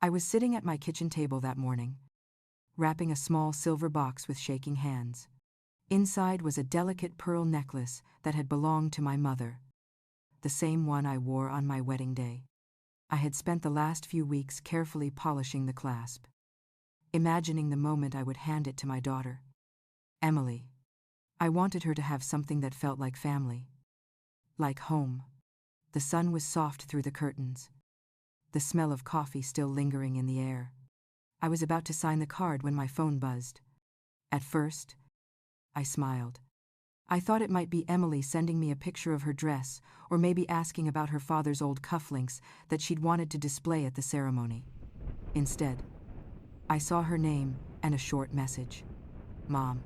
I was sitting at my kitchen table that morning, wrapping a small silver box with shaking hands. Inside was a delicate pearl necklace that had belonged to my mother, the same one I wore on my wedding day. I had spent the last few weeks carefully polishing the clasp, imagining the moment I would hand it to my daughter, Emily. I wanted her to have something that felt like family, like home. The sun was soft through the curtains, the smell of coffee still lingering in the air. I was about to sign the card when my phone buzzed. At first, I smiled. I thought it might be Emily sending me a picture of her dress, or maybe asking about her father's old cufflinks that she'd wanted to display at the ceremony. Instead, I saw her name and a short message. Mom,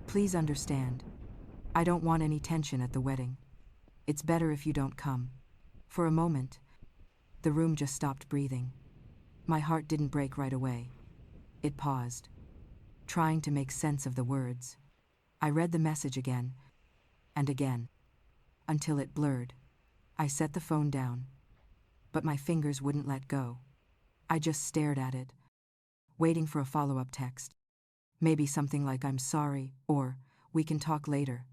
please understand. I don't want any tension at the wedding. It's better if you don't come. For a moment, the room just stopped breathing. My heart didn't break right away. It paused, trying to make sense of the words. I read the message again and again, until it blurred. I set the phone down, but my fingers wouldn't let go. I just stared at it, waiting for a follow-up text. Maybe something like "I'm sorry" or "we can talk later."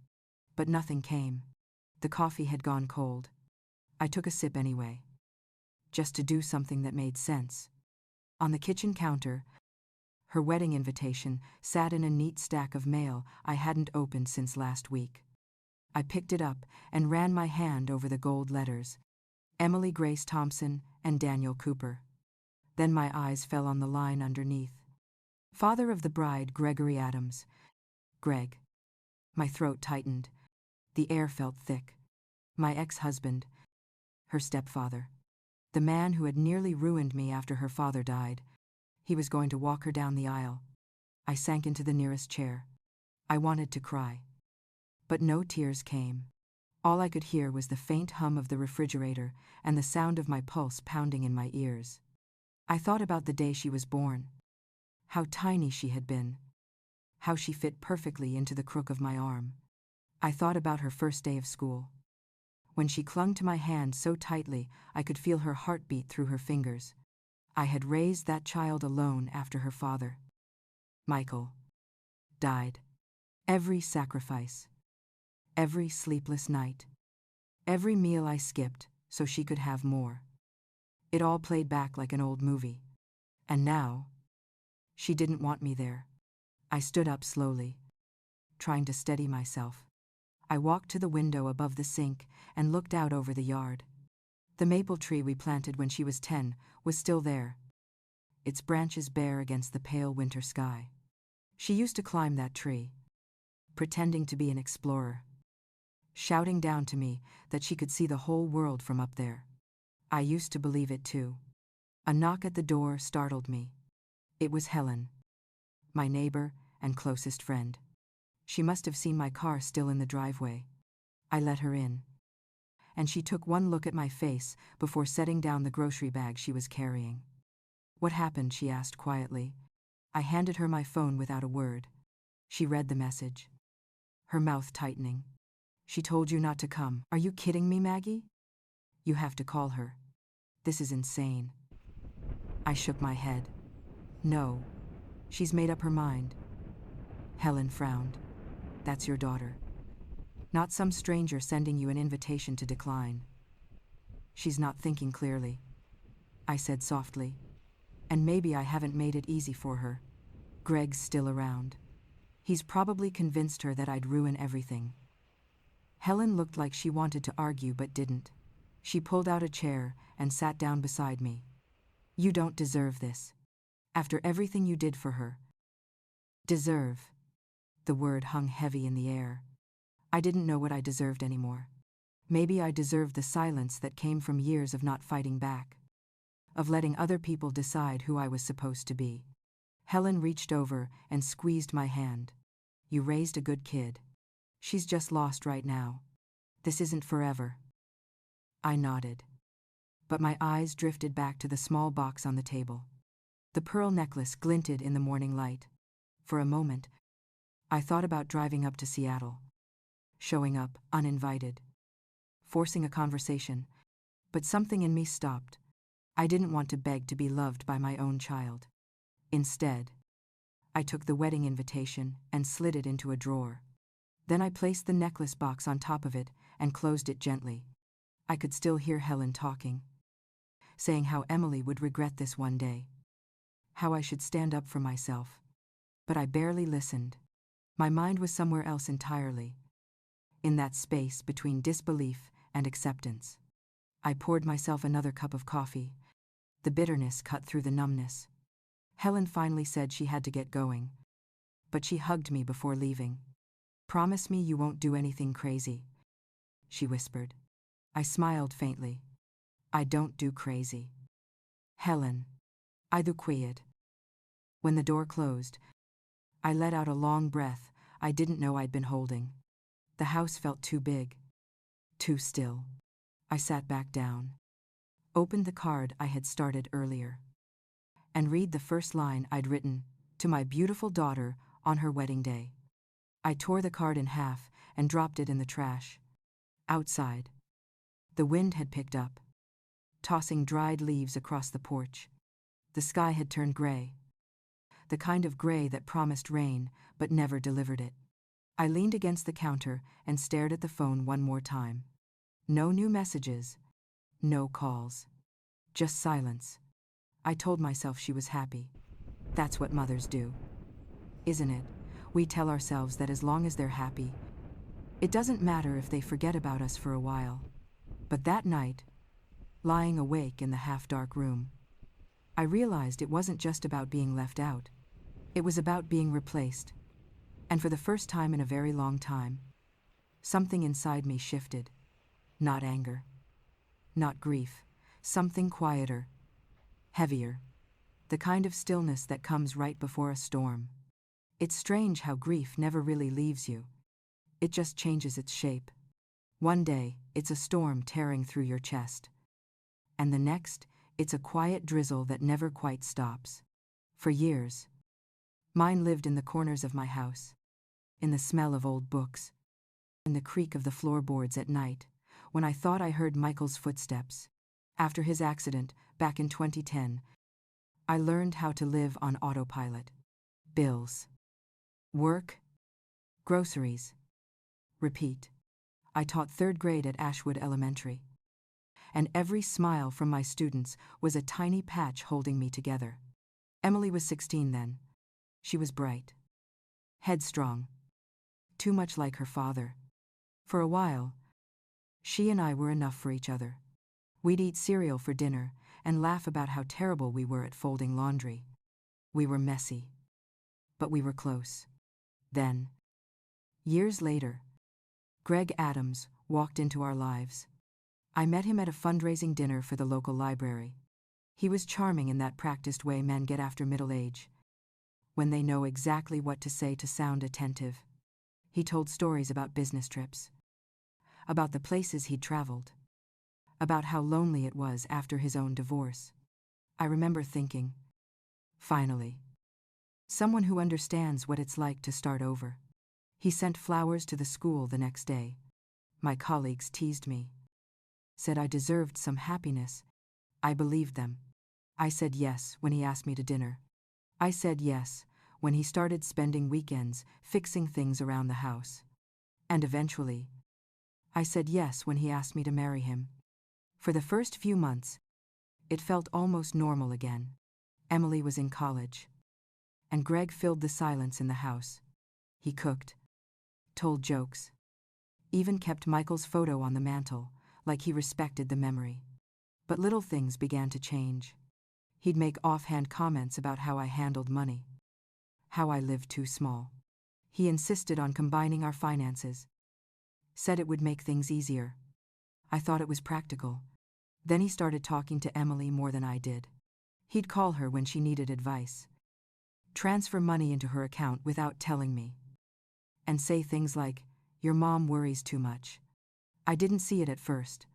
But nothing came. The coffee had gone cold. I took a sip anyway, just to do something that made sense. On the kitchen counter, her wedding invitation sat in a neat stack of mail I hadn't opened since last week. I picked it up and ran my hand over the gold letters: Emily Grace Thompson and Daniel Cooper. Then my eyes fell on the line underneath: father of the bride, Gregory Adams. Greg. My throat tightened. The air felt thick. My ex-husband, her stepfather, the man who had nearly ruined me after her father died. He was going to walk her down the aisle. I sank into the nearest chair. I wanted to cry, but no tears came. All I could hear was the faint hum of the refrigerator and the sound of my pulse pounding in my ears. I thought about the day she was born, how tiny she had been, how she fit perfectly into the crook of my arm. I thought about her first day of school, when she clung to my hand so tightly I could feel her heartbeat through her fingers. I had raised that child alone after her father, Michael, died. Every sacrifice, every sleepless night, every meal I skipped so she could have more. It all played back like an old movie. And now, she didn't want me there. I stood up slowly, trying to steady myself. I walked to the window above the sink and looked out over the yard. The maple tree we planted when she was 10 was still there, its branches bare against the pale winter sky. She used to climb that tree, pretending to be an explorer, shouting down to me that she could see the whole world from up there. I used to believe it too. A knock at the door startled me. It was Helen, my neighbor and closest friend. She must have seen my car still in the driveway. I let her in, and she took one look at my face before setting down the grocery bag she was carrying. "What happened?" she asked quietly. I handed her my phone without a word. She read the message, her mouth tightening. "She told you not to come. Are you kidding me, Maggie? You have to call her. This is insane." I shook my head. "No, she's made up her mind." Helen frowned. "That's your daughter. Not some stranger sending you an invitation to decline." "She's not thinking clearly," I said softly. "And maybe I haven't made it easy for her. Greg's still around. He's probably convinced her that I'd ruin everything." Helen looked like she wanted to argue but didn't. She pulled out a chair and sat down beside me. "You don't deserve this. After everything you did for her." Deserve. The word hung heavy in the air. I didn't know what I deserved anymore. Maybe I deserved the silence that came from years of not fighting back, of letting other people decide who I was supposed to be. Helen reached over and squeezed my hand. "You raised a good kid. She's just lost right now. This isn't forever." I nodded, but my eyes drifted back to the small box on the table. The pearl necklace glinted in the morning light. For a moment, I thought about driving up to Seattle, showing up uninvited, forcing a conversation, but something in me stopped. I didn't want to beg to be loved by my own child. Instead, I took the wedding invitation and slid it into a drawer. Then I placed the necklace box on top of it and closed it gently. I could still hear Helen talking, saying how Emily would regret this one day, how I should stand up for myself. But I barely listened. My mind was somewhere else entirely, in that space between disbelief and acceptance. I poured myself another cup of coffee. The bitterness cut through the numbness. Helen finally said she had to get going, but she hugged me before leaving. "Promise me you won't do anything crazy," she whispered. I smiled faintly. "I don't do crazy, Helen. I do quiet." When the door closed, I let out a long breath I didn't know I'd been holding. The house felt too big, too still. I sat back down, opened the card I had started earlier, and read the first line I'd written, "To my beautiful daughter on her wedding day." I tore the card in half and dropped it in the trash. Outside, the wind had picked up, tossing dried leaves across the porch. The sky had turned gray, the kind of gray that promised rain but never delivered it. I leaned against the counter and stared at the phone one more time. No new messages, no calls, just silence. I told myself she was happy. That's what mothers do, isn't it? We tell ourselves that as long as they're happy, it doesn't matter if they forget about us for a while. But that night, lying awake in the half-dark room, I realized it wasn't just about being left out. It was about being replaced. And for the first time in a very long time, something inside me shifted. Not anger, not grief, something quieter, heavier, the kind of stillness that comes right before a storm. It's strange how grief never really leaves you. It just changes its shape. One day, it's a storm tearing through your chest. And the next, it's a quiet drizzle that never quite stops. For years, mine lived in the corners of my house, in the smell of old books, in the creak of the floorboards at night, when I thought I heard Michael's footsteps. After his accident, back in 2010, I learned how to live on autopilot. Bills, work, groceries, repeat. I taught third grade at Ashwood Elementary, and every smile from my students was a tiny patch holding me together. Emily was 16 then. She was bright, headstrong, too much like her father. For a while, she and I were enough for each other. We'd eat cereal for dinner and laugh about how terrible we were at folding laundry. We were messy, but we were close. Then, years later, Greg Adams walked into our lives. I met him at a fundraising dinner for the local library. He was charming in that practiced way men get after middle age, when they know exactly what to say to sound attentive. He told stories about business trips, about the places he'd traveled, about how lonely it was after his own divorce. I remember thinking, finally, someone who understands what it's like to start over. He sent flowers to the school the next day. My colleagues teased me, said I deserved some happiness. I believed them. I said yes when he asked me to dinner. I said yes when he started spending weekends fixing things around the house. And eventually, I said yes when he asked me to marry him. For the first few months, it felt almost normal again. Emily was in college, and Greg filled the silence in the house. He cooked, told jokes, even kept Michael's photo on the mantel, like he respected the memory. But little things began to change. He'd make offhand comments about how I handled money, how I lived too small. He insisted on combining our finances, said it would make things easier. I thought it was practical. Then he started talking to Emily more than I did. He'd call her when she needed advice, transfer money into her account without telling me, and say things like, "Your mom worries too much." I didn't see it at first,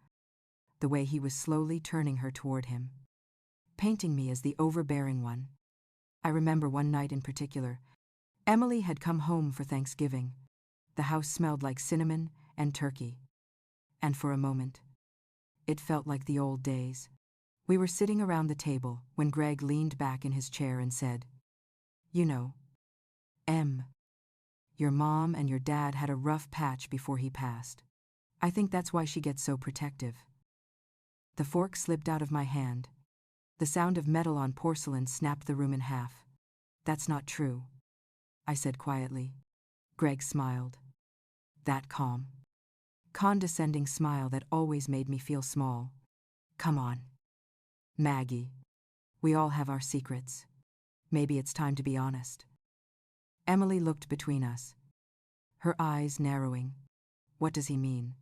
the way he was slowly turning her toward him, painting me as the overbearing one. I remember one night in particular. Emily had come home for Thanksgiving. The house smelled like cinnamon and turkey. And for a moment, it felt like the old days. We were sitting around the table when Greg leaned back in his chair and said, "You know, Em, your mom and your dad had a rough patch before he passed. I think that's why she gets so protective." The fork slipped out of my hand. The sound of metal on porcelain snapped the room in half. "That's not true," I said quietly. Greg smiled. That calm, condescending smile that always made me feel small. "Come on, Maggie. We all have our secrets. Maybe it's time to be honest." Emily looked between us, her eyes narrowing. "What does he mean?"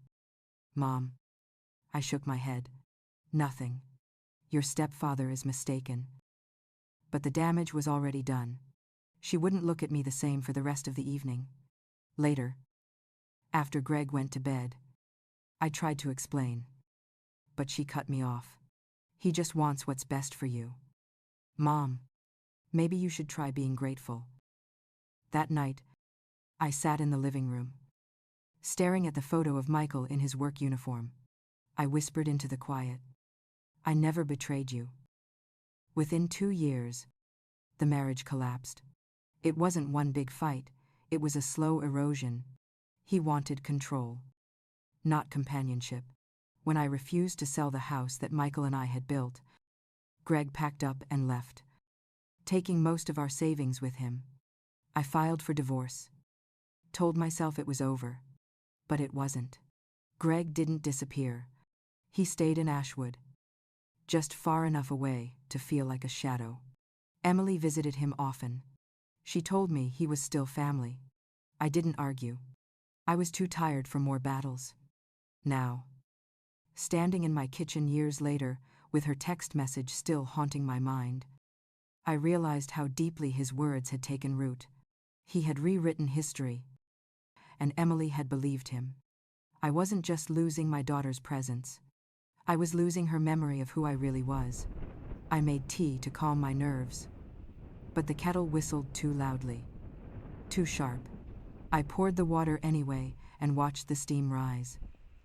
"Mom." I shook my head. "Nothing. Your stepfather is mistaken." But the damage was already done. She wouldn't look at me the same for the rest of the evening. Later, after Greg went to bed, I tried to explain. But she cut me off. "He just wants what's best for you. Mom, maybe you should try being grateful." That night, I sat in the living room, staring at the photo of Michael in his work uniform. I whispered into the quiet, "I never betrayed you." Within 2 years, the marriage collapsed. It wasn't one big fight, it was a slow erosion. He wanted control, not companionship. When I refused to sell the house that Michael and I had built, Greg packed up and left, taking most of our savings with him. I filed for divorce, told myself it was over, but it wasn't. Greg didn't disappear. He stayed in Ashwood, just far enough away to feel like a shadow. Emily visited him often. She told me he was still family. I didn't argue. I was too tired for more battles. Now, standing in my kitchen years later, with her text message still haunting my mind, I realized how deeply his words had taken root. He had rewritten history, and Emily had believed him. I wasn't just losing my daughter's presence. I was losing her memory of who I really was. I made tea to calm my nerves, but the kettle whistled too loudly, too sharp. I poured the water anyway and watched the steam rise,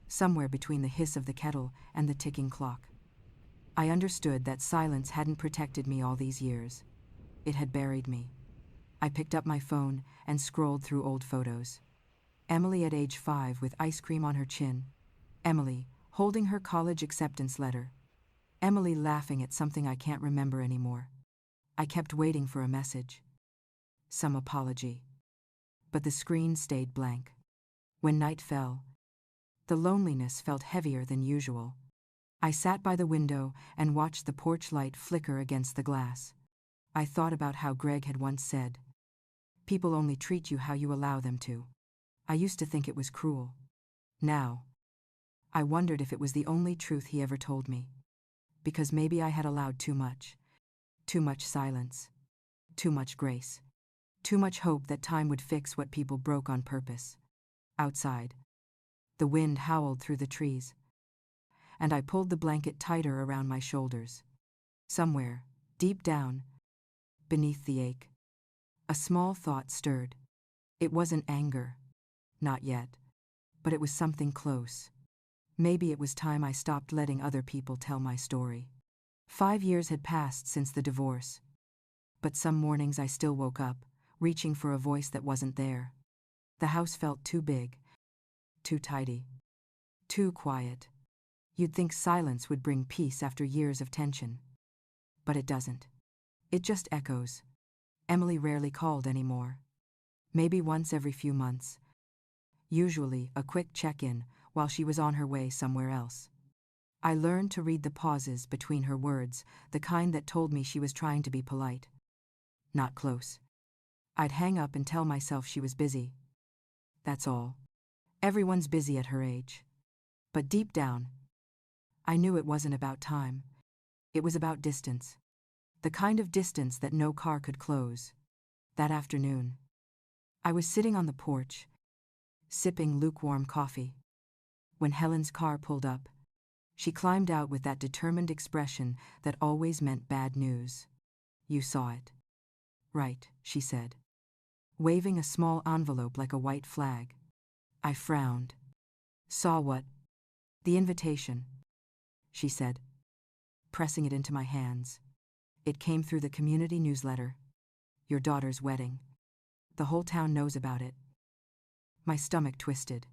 somewhere between the hiss of the kettle and the ticking clock. I understood that silence hadn't protected me all these years. It had buried me. I picked up my phone and scrolled through old photos. Emily at age 5 with ice cream on her chin. Emily holding her college acceptance letter. Emily laughing at something I can't remember anymore. I kept waiting for a message, some apology. But the screen stayed blank. When night fell, the loneliness felt heavier than usual. I sat by the window and watched the porch light flicker against the glass. I thought about how Greg had once said, "People only treat you how you allow them to." I used to think it was cruel. Now, I wondered if it was the only truth he ever told me. Because maybe I had allowed too much. Too much silence. Too much grace. Too much hope that time would fix what people broke on purpose. Outside, the wind howled through the trees, and I pulled the blanket tighter around my shoulders. Somewhere, deep down, beneath the ache, a small thought stirred. It wasn't anger. Not yet. But it was something close. Maybe it was time I stopped letting other people tell my story. 5 years had passed since the divorce. But some mornings I still woke up, reaching for a voice that wasn't there. The house felt too big, too tidy, too quiet. You'd think silence would bring peace after years of tension. But it doesn't. It just echoes. Emily rarely called anymore. Maybe once every few months. Usually a quick check-in while she was on her way somewhere else. I learned to read the pauses between her words, the kind that told me she was trying to be polite, not close. I'd hang up and tell myself she was busy. That's all. Everyone's busy at her age. But deep down, I knew it wasn't about time. It was about distance. The kind of distance that no car could close. That afternoon, I was sitting on the porch, sipping lukewarm coffee, when Helen's car pulled up. She climbed out with that determined expression that always meant bad news. "You saw it." "Right," she said, waving a small envelope like a white flag. I frowned. "Saw what?" "The invitation," she said. pressing it into my hands. It came through the community newsletter. Your daughter's wedding. The whole town knows about it. My stomach twisted.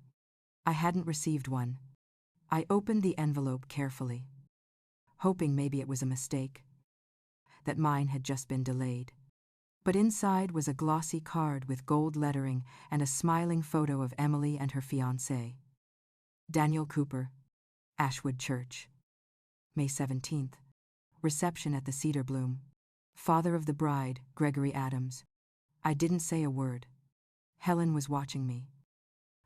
I hadn't received one. I opened the envelope carefully, hoping maybe it was a mistake, that mine had just been delayed. But inside was a glossy card with gold lettering and a smiling photo of Emily and her fiancé. Daniel Cooper, Ashwood Church. May 17th. Reception at the Cedar Bloom. Father of the bride, Gregory Adams. I didn't say a word. Helen was watching me,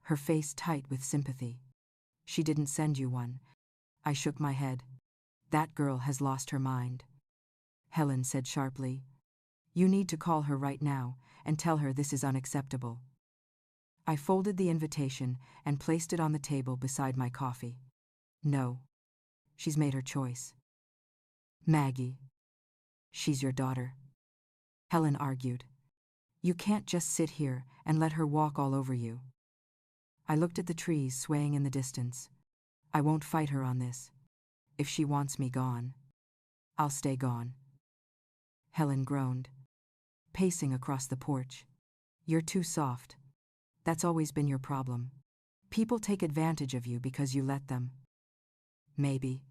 her face tight with sympathy. She didn't send you one. I shook my head. That girl has lost her mind. Helen said sharply, you need to call her right now and tell her this is unacceptable. I folded the invitation and placed it on the table beside my coffee. No. She's made her choice. Maggie. She's your daughter. Helen argued. You can't just sit here and let her walk all over you. I looked at the trees swaying in the distance. I won't fight her on this. If she wants me gone, I'll stay gone. Helen groaned, pacing across the porch. You're too soft. That's always been your problem. People take advantage of you because you let them. Maybe,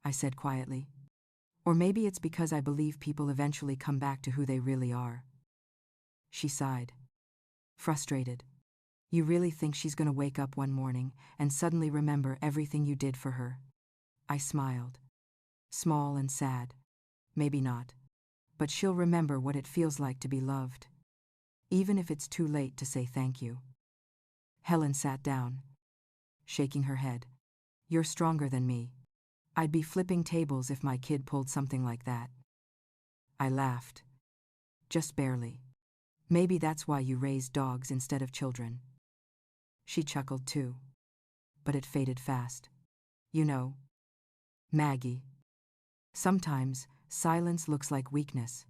I said quietly. Or maybe it's because I believe people eventually come back to who they really are. She sighed, frustrated. You really think she's going to wake up one morning and suddenly remember everything you did for her? I smiled. Small and sad. Maybe not. But she'll remember what it feels like to be loved. Even if it's too late to say thank you. Helen sat down, shaking her head. You're stronger than me. I'd be flipping tables if my kid pulled something like that. I laughed. Just barely. Maybe that's why you raised dogs instead of children. She chuckled too. But it faded fast. You know, Maggie. Sometimes silence looks like weakness.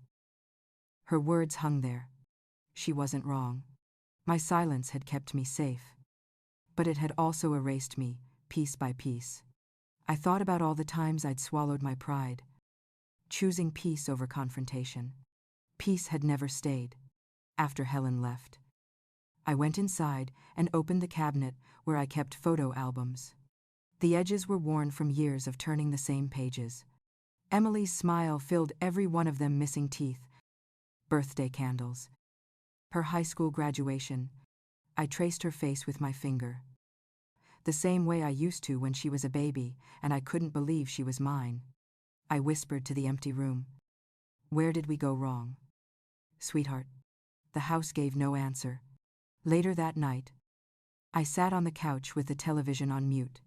Her words hung there. She wasn't wrong. My silence had kept me safe. But it had also erased me, piece by piece. I thought about all the times I'd swallowed my pride, choosing peace over confrontation. Peace had never stayed. After Helen left, I went inside and opened the cabinet where I kept photo albums. The edges were worn from years of turning the same pages. Emily's smile filled every one of them, missing teeth. Birthday candles. Her high school graduation. I traced her face with my finger. The same way I used to when she was a baby, and I couldn't believe she was mine. I whispered to the empty room. Where did we go wrong? Sweetheart. The house gave no answer. Later that night, I sat on the couch with the television on mute,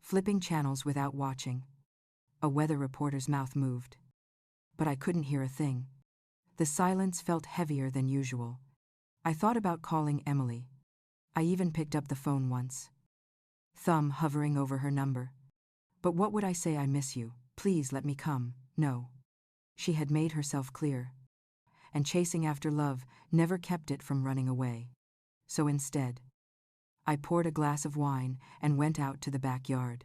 flipping channels without watching. A weather reporter's mouth moved. But I couldn't hear a thing. The silence felt heavier than usual. I thought about calling Emily. I even picked up the phone once, thumb hovering over her number. But what would I say? I miss you. Please let me come. No. She had made herself clear. And chasing after love never kept it from running away. So instead, I poured a glass of wine and went out to the backyard.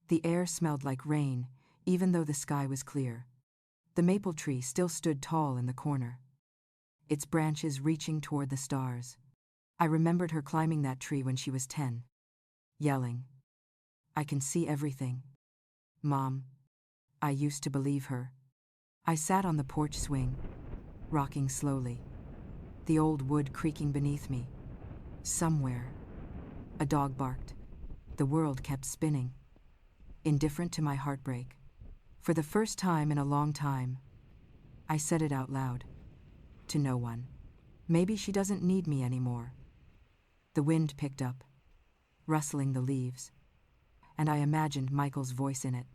The air smelled like rain, even though the sky was clear. The maple tree still stood tall in the corner, its branches reaching toward the stars. I remembered her climbing that tree when she was 10, yelling, I can see everything. Mom. I used to believe her. I sat on the porch swing, rocking slowly, the old wood creaking beneath me. Somewhere, a dog barked. The world kept spinning, indifferent to my heartbreak. For the first time in a long time, I said it out loud. To no one. Maybe she doesn't need me anymore. The wind picked up, rustling the leaves, and I imagined Michael's voice in it,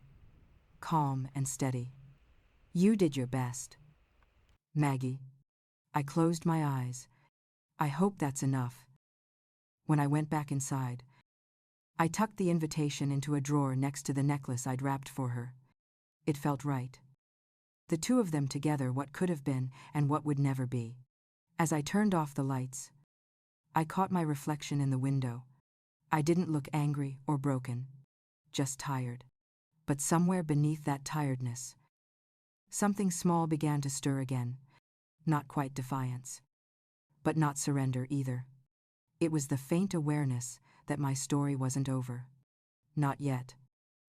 calm and steady. You did your best, Maggie. I closed my eyes. I hope that's enough. When I went back inside, I tucked the invitation into a drawer next to the necklace I'd wrapped for her. It felt right. The two of them together, what could have been and what would never be. As I turned off the lights, I caught my reflection in the window. I didn't look angry or broken, just tired. But somewhere beneath that tiredness, something small began to stir again. Not quite defiance, but not surrender either. It was the faint awareness that my story wasn't over. Not yet.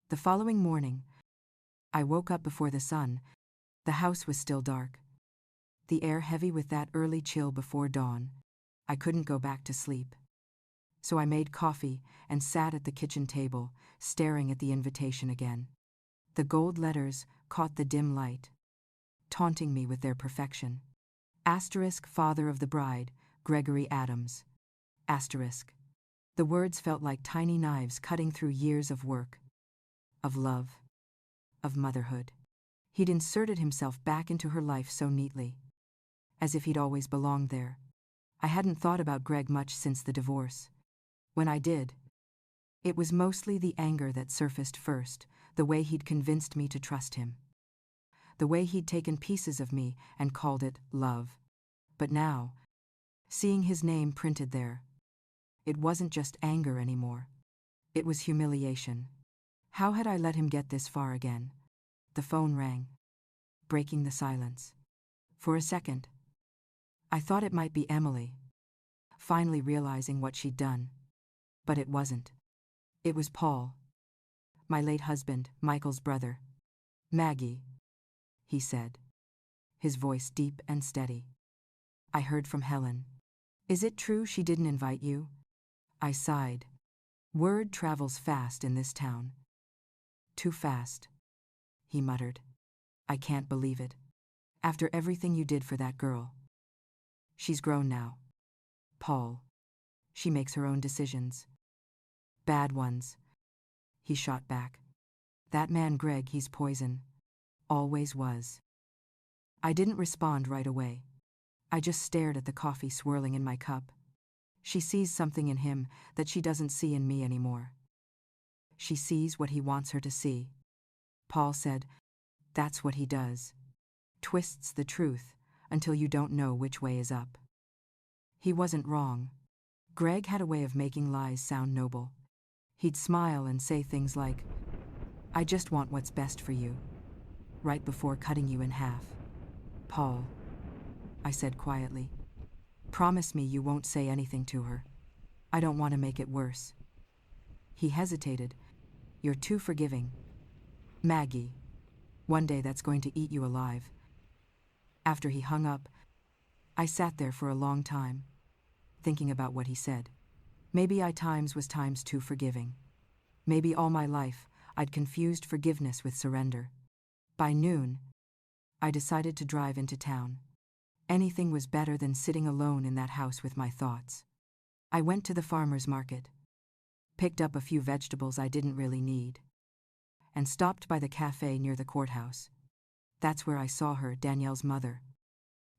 The following morning, I woke up before the sun. The house was still dark, the air heavy with that early chill before dawn. I couldn't go back to sleep. So I made coffee and sat at the kitchen table, staring at the invitation again. The gold letters caught the dim light, taunting me with their perfection. Asterisk, father of the bride, Gregory Adams. Asterisk. The words felt like tiny knives cutting through years of work, of love, of motherhood. He'd inserted himself back into her life so neatly, as if he'd always belonged there. I hadn't thought about Greg much since the divorce. When I did, it was mostly the anger that surfaced first, the way he'd convinced me to trust him, the way he'd taken pieces of me and called it love. But now, seeing his name printed there, it wasn't just anger anymore. It was humiliation. How had I let him get this far again? The phone rang, breaking the silence. For a second, I thought it might be Emily, finally realizing what she'd done. But it wasn't. It was Paul, my late husband, Michael's brother. Maggie, he said, his voice deep and steady. I heard from Helen. Is it true she didn't invite you? I sighed. Word travels fast in this town. Too fast, he muttered. I can't believe it. After everything you did for that girl. She's grown now, Paul. She makes her own decisions. Bad ones, he shot back. That man Greg, he's poison. Always was. I didn't respond right away. I just stared at the coffee swirling in my cup. She sees something in him that she doesn't see in me anymore. She sees what he wants her to see. Paul said, that's what he does. Twists the truth until you don't know which way is up. He wasn't wrong. Greg had a way of making lies sound noble. He'd smile and say things like, I just want what's best for you, right before cutting you in half. Paul, I said quietly, promise me you won't say anything to her. I don't want to make it worse. He hesitated. You're too forgiving. Maggie, one day that's going to eat you alive. After he hung up, I sat there for a long time, thinking about what he said. Maybe I times was times too forgiving. Maybe all my life I'd confused forgiveness with surrender. By noon, I decided to drive into town. Anything was better than sitting alone in that house with my thoughts. I went to the farmer's market, picked up a few vegetables I didn't really need, and stopped by the cafe near the courthouse. That's where I saw her, Danielle's mother.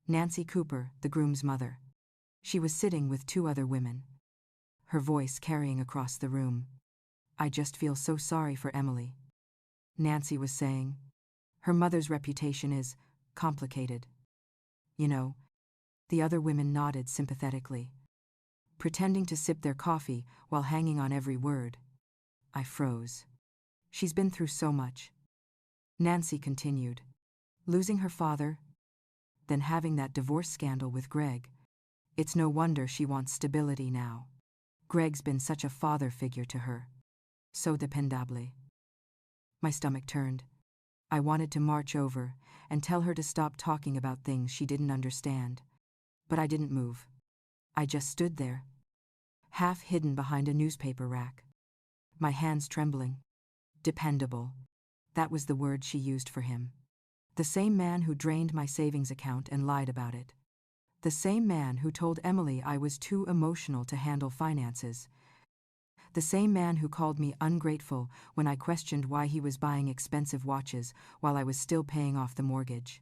Nancy Cooper, the groom's mother. She was sitting with two other women, her voice carrying across the room. I just feel so sorry for Emily, Nancy was saying. Her mother's reputation is complicated. You know, the other women nodded sympathetically, pretending to sip their coffee while hanging on every word. I froze. She's been through so much. Nancy continued. Losing her father, then having that divorce scandal with Greg. It's no wonder she wants stability now. Greg's been such a father figure to her. So dependable. My stomach turned. I wanted to march over and tell her to stop talking about things she didn't understand. But I didn't move. I just stood there, half hidden behind a newspaper rack, my hands trembling. Dependable. That was the word she used for him. The same man who drained my savings account and lied about it. The same man who told Emily I was too emotional to handle finances. The same man who called me ungrateful when I questioned why he was buying expensive watches while I was still paying off the mortgage.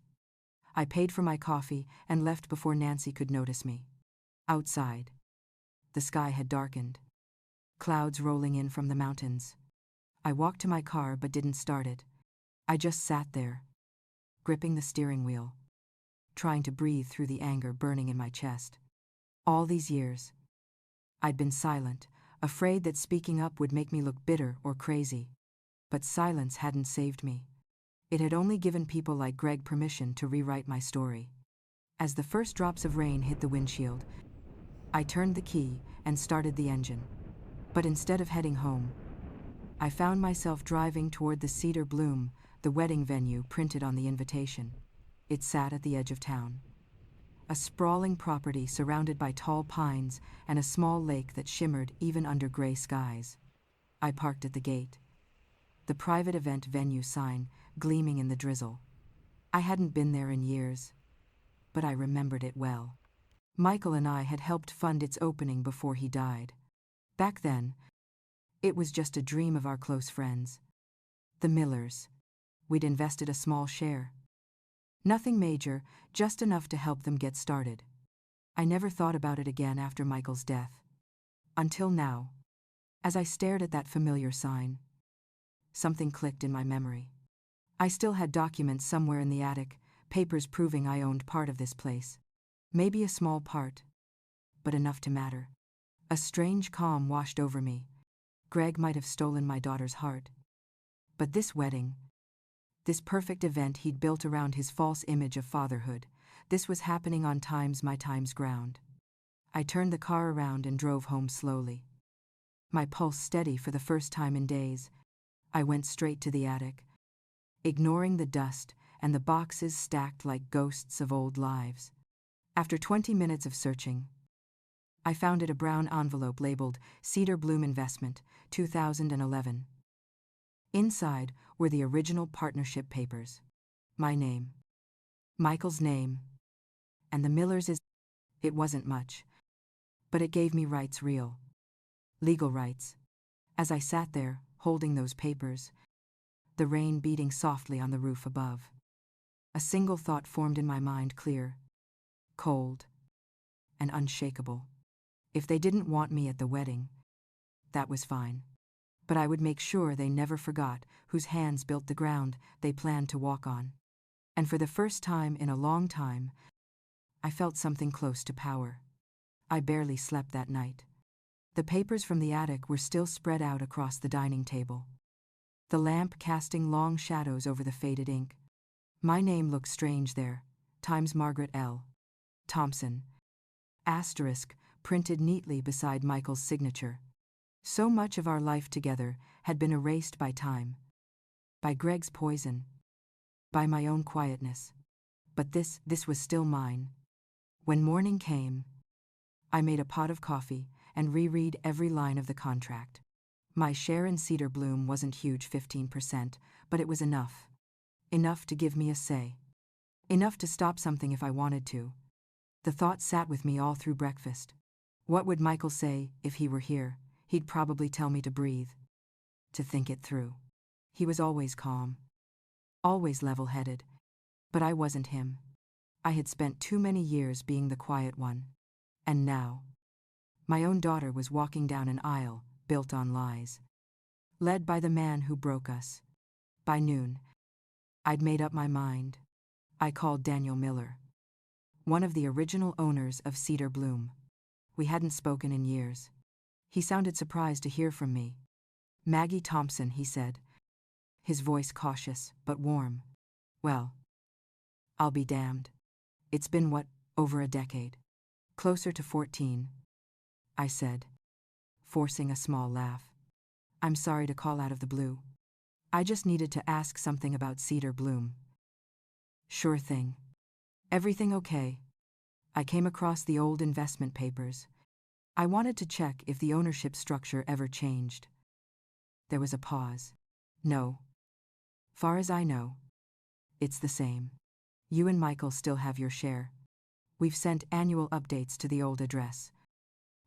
I paid for my coffee and left before Nancy could notice me. Outside, the sky had darkened, clouds rolling in from the mountains. I walked to my car but didn't start it. I just sat there, gripping the steering wheel, trying to breathe through the anger burning in my chest. All these years, I'd been silent, afraid that speaking up would make me look bitter or crazy. But silence hadn't saved me. It had only given people like Greg permission to rewrite my story. As the first drops of rain hit the windshield, I turned the key and started the engine. But instead of heading home, I found myself driving toward the Cedar Bloom, the wedding venue printed on the invitation. It sat at the edge of town. A sprawling property surrounded by tall pines and a small lake that shimmered even under gray skies. I parked at the gate. The private event venue sign gleaming in the drizzle. I hadn't been there in years, but I remembered it well. Michael and I had helped fund its opening before he died. Back then, it was just a dream of our close friends. The Millers. We'd invested a small share. Nothing major, just enough to help them get started. I never thought about it again after Michael's death. Until now. As I stared at that familiar sign, something clicked in my memory. I still had documents somewhere in the attic, papers proving I owned part of this place. Maybe a small part, but enough to matter. A strange calm washed over me. Greg might have stolen my daughter's heart. But this wedding, this perfect event he'd built around his false image of fatherhood, this was happening on my time's ground. I turned the car around and drove home slowly. My pulse steady for the first time in days. I went straight to the attic, ignoring the dust and the boxes stacked like ghosts of old lives. After 20 minutes of searching, I found a brown envelope labeled Cedar Bloom Investment, 2011. Inside were the original partnership papers. My name, Michael's name, and the Millers'. It wasn't much, but it gave me rights, real, legal rights. As I sat there, holding those papers, the rain beating softly on the roof above, a single thought formed in my mind, clear, cold, and unshakable. If they didn't want me at the wedding, that was fine. But I would make sure they never forgot whose hands built the ground they planned to walk on. And for the first time in a long time, I felt something close to power. I barely slept that night. The papers from the attic were still spread out across the dining table, the lamp casting long shadows over the faded ink. My name looked strange there, Margaret L. Thompson, asterisk, printed neatly beside Michael's signature. So much of our life together had been erased by time, by Greg's poison, by my own quietness. But this was still mine. When morning came, I made a pot of coffee and reread every line of the contract. My share in Cedar Bloom wasn't huge, 15%, but it was enough. Enough to give me a say. Enough to stop something if I wanted to. The thought sat with me all through breakfast. What would Michael say if he were here? He'd probably tell me to breathe, to think it through. He was always calm, always level-headed. But I wasn't him. I had spent too many years being the quiet one. And now, my own daughter was walking down an aisle built on lies, led by the man who broke us. By noon, I'd made up my mind. I called Daniel Miller, one of the original owners of Cedar Bloom. We hadn't spoken in years. He sounded surprised to hear from me. Maggie Thompson, he said, his voice cautious but warm. Well, I'll be damned. It's been over a decade? Closer to 14, I said, forcing a small laugh. I'm sorry to call out of the blue. I just needed to ask something about Cedar Bloom. Sure thing. Everything okay? I came across the old investment papers. I wanted to check if the ownership structure ever changed. There was a pause. No. Far as I know, it's the same. You and Michael still have your share. We've sent annual updates to the old address.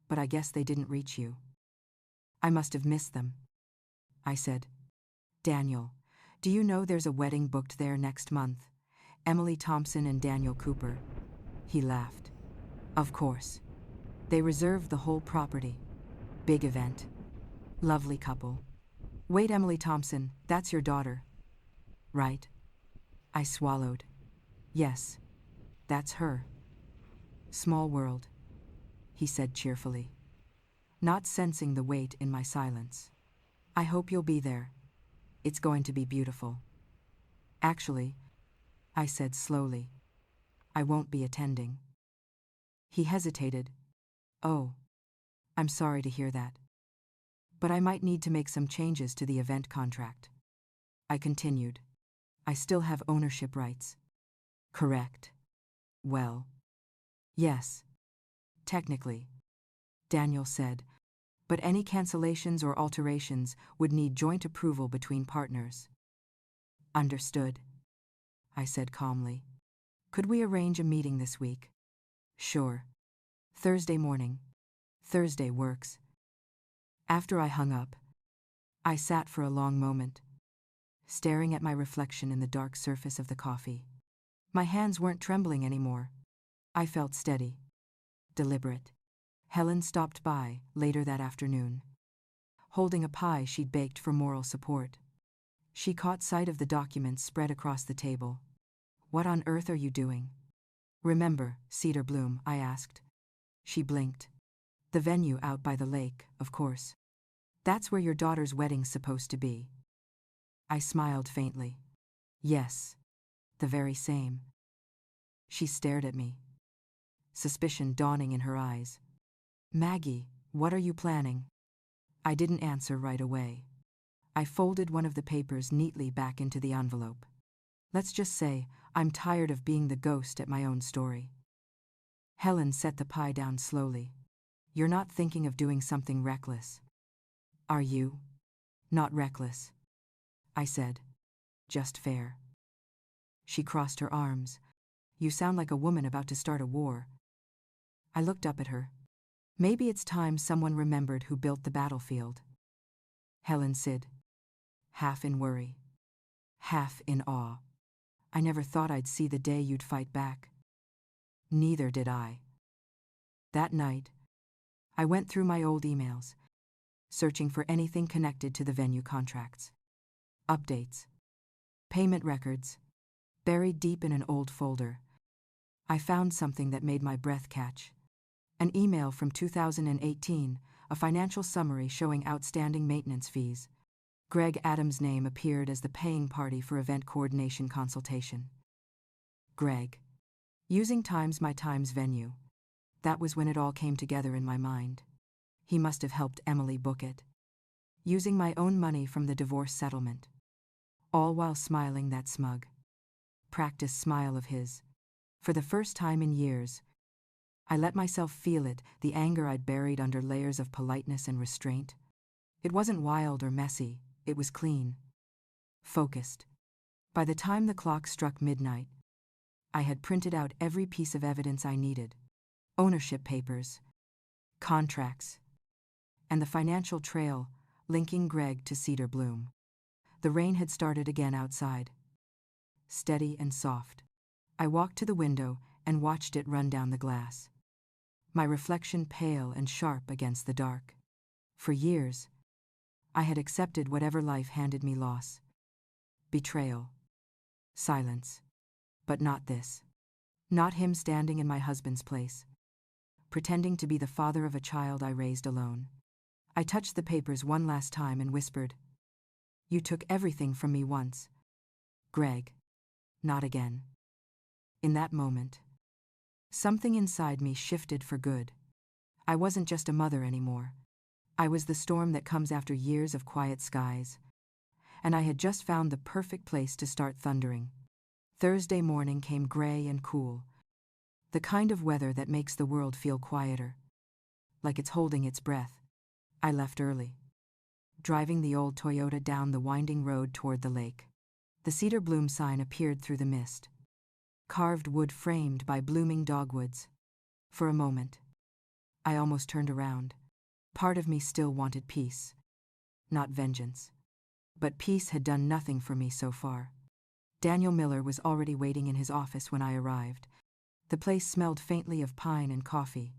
But I guess they didn't reach you. I must have missed them. I said. Daniel, do you know there's a wedding booked there next month? Emily Thompson and Daniel Cooper. He laughed. Of course. They reserved the whole property. Big event. Lovely couple. Wait, Emily Thompson, that's your daughter, right? I swallowed. Yes, that's her. Small world, he said cheerfully, not sensing the weight in my silence. I hope you'll be there. It's going to be beautiful. Actually, I said slowly, I won't be attending. He hesitated. Oh, I'm sorry to hear that. But I might need to make some changes to the event contract. I continued. I still have ownership rights. Correct. Well, yes. Technically, Daniel said, but any cancellations or alterations would need joint approval between partners. Understood, I said calmly. Could we arrange a meeting this week? Sure. Thursday morning. Thursday works. After I hung up, I sat for a long moment, staring at my reflection in the dark surface of the coffee. My hands weren't trembling anymore. I felt steady, deliberate. Helen stopped by later that afternoon, holding a pie she'd baked for moral support. She caught sight of the documents spread across the table. What on earth are you doing? Remember, Cedar Bloom, I asked. She blinked. The venue out by the lake, of course. That's where your daughter's wedding's supposed to be. I smiled faintly. Yes, the very same. She stared at me, suspicion dawning in her eyes. Maggie, what are you planning? I didn't answer right away. I folded one of the papers neatly back into the envelope. Let's just say, I'm tired of being the ghost at my own story. Helen set the pie down slowly. You're not thinking of doing something reckless, are you? Not reckless, I said. Just fair. She crossed her arms. You sound like a woman about to start a war. I looked up at her. Maybe it's time someone remembered who built the battlefield. Helen said, half in worry, half in awe. I never thought I'd see the day you'd fight back. Neither did I. That night, I went through my old emails, searching for anything connected to the venue contracts. Updates. Payment records. Buried deep in an old folder, I found something that made my breath catch. An email from 2018, a financial summary showing outstanding maintenance fees. Greg Adams' name appeared as the paying party for event coordination consultation. Greg. Using Times My Times venue. That was when it all came together in my mind. He must have helped Emily book it. Using my own money from the divorce settlement. All while smiling that smug, practiced smile of his. For the first time in years, I let myself feel it, the anger I'd buried under layers of politeness and restraint. It wasn't wild or messy, it was clean. Focused. By the time the clock struck midnight, I had printed out every piece of evidence I needed. Ownership papers, contracts, and the financial trail linking Greg to Cedar Bloom. The rain had started again outside. Steady and soft. I walked to the window and watched it run down the glass. My reflection pale and sharp against the dark. For years, I had accepted whatever life handed me: loss, betrayal, silence. But not this. Not him standing in my husband's place, pretending to be the father of a child I raised alone. I touched the papers one last time and whispered, "You took everything from me once, Greg. Not again." In that moment, something inside me shifted for good. I wasn't just a mother anymore. I was the storm that comes after years of quiet skies. And I had just found the perfect place to start thundering. Thursday morning came gray and cool. The kind of weather that makes the world feel quieter, like it's holding its breath. I left early, driving the old Toyota down the winding road toward the lake. The Cedar Bloom sign appeared through the mist. Carved wood framed by blooming dogwoods. For a moment, I almost turned around. Part of me still wanted peace, not vengeance. But peace had done nothing for me so far. Daniel Miller was already waiting in his office when I arrived. The place smelled faintly of pine and coffee.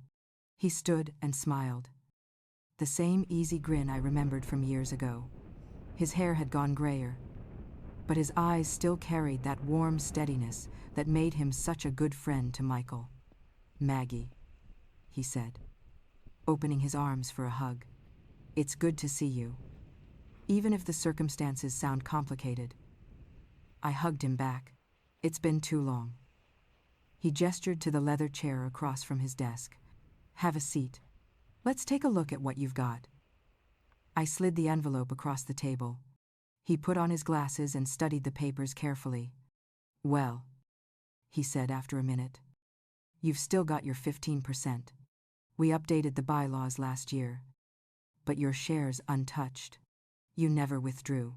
He stood and smiled. The same easy grin I remembered from years ago. His hair had gone grayer, but his eyes still carried that warm steadiness that made him such a good friend to Michael. "Maggie," he said, opening his arms for a hug. "It's good to see you. even if the circumstances sound complicated. I hugged him back. It's been too long. He gestured to the leather chair across from his desk. Have a seat. Let's take a look at what you've got. I slid the envelope across the table. He put on his glasses and studied the papers carefully. Well, he said after a minute, you've still got your 15%. We updated the bylaws last year. But your shares untouched. You never withdrew.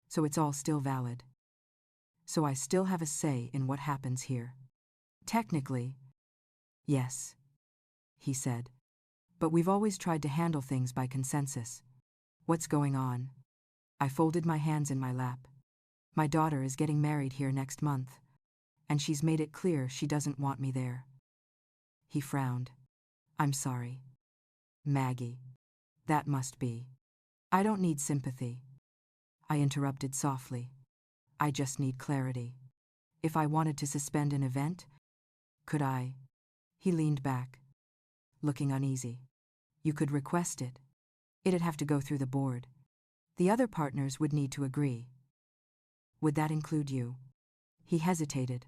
So it's all still valid. So I still have a say in what happens here. Technically, yes, he said. But we've always tried to handle things by consensus. What's going on? I folded my hands in my lap. My daughter is getting married here next month, and she's made it clear she doesn't want me there. He frowned. I'm sorry. Maggie. That must be. I don't need sympathy. I interrupted softly. I just need clarity. If I wanted to suspend an event, could I? He leaned back, looking uneasy. You could request it. It'd have to go through the board. The other partners would need to agree. Would that include you? He hesitated.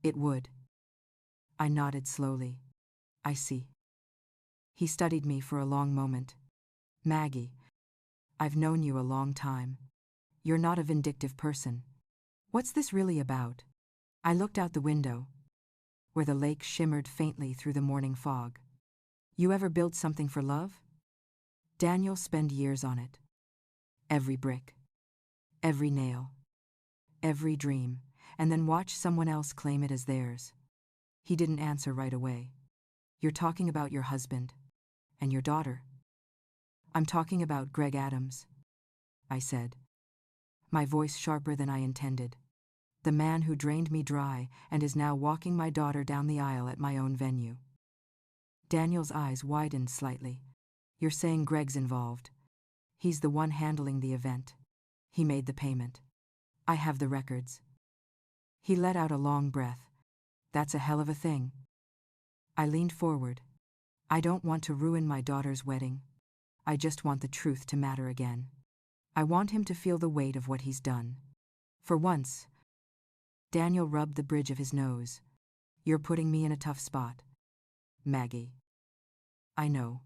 It would. I nodded slowly. I see. He studied me for a long moment. Maggie, I've known you a long time. You're not a vindictive person. What's this really about? I looked out the window, where the lake shimmered faintly through the morning fog. You ever build something for love? Daniel spent years on it. Every brick, every nail, every dream, and then watch someone else claim it as theirs. He didn't answer right away. You're talking about your husband and your daughter. I'm talking about Greg Adams, I said, my voice sharper than I intended. The man who drained me dry and is now walking my daughter down the aisle at my own venue. Daniel's eyes widened slightly. You're saying Greg's involved. He's the one handling the event. He made the payment. I have the records. He let out a long breath. That's a hell of a thing. I leaned forward. I don't want to ruin my daughter's wedding. I just want the truth to matter again. I want him to feel the weight of what he's done. For once. Daniel rubbed the bridge of his nose. You're putting me in a tough spot, Maggie. I know,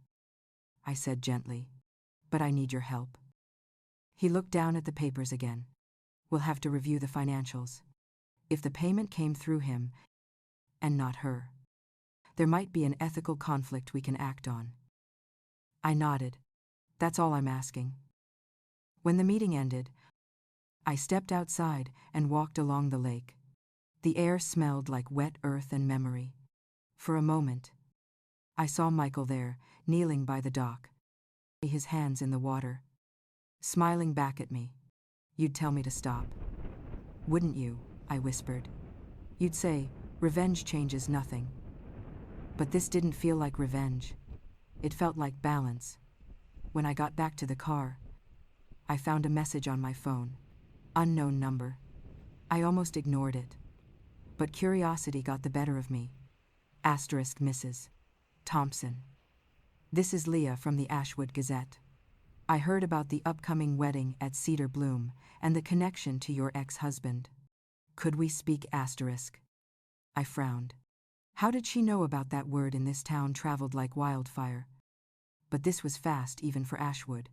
I said gently, but I need your help. He looked down at the papers again. We'll have to review the financials. If the payment came through him, and not her, there might be an ethical conflict we can act on. I nodded. That's all I'm asking. When the meeting ended, I stepped outside and walked along the lake. The air smelled like wet earth and memory. For a moment, I saw Michael there, kneeling by the dock, his hands in the water, smiling back at me. You'd tell me to stop. Wouldn't you? I whispered. You'd say, revenge changes nothing. But this didn't feel like revenge. It felt like balance. When I got back to the car, I found a message on my phone. Unknown number. I almost ignored it. But curiosity got the better of me. Asterisk Mrs. Thompson. This is Leah from the Ashwood Gazette. I heard about the upcoming wedding at Cedar Bloom and the connection to your ex-husband. Could we speak asterisk? I frowned. How did she know about that word in this town traveled like wildfire? But this was fast even for Ashwood.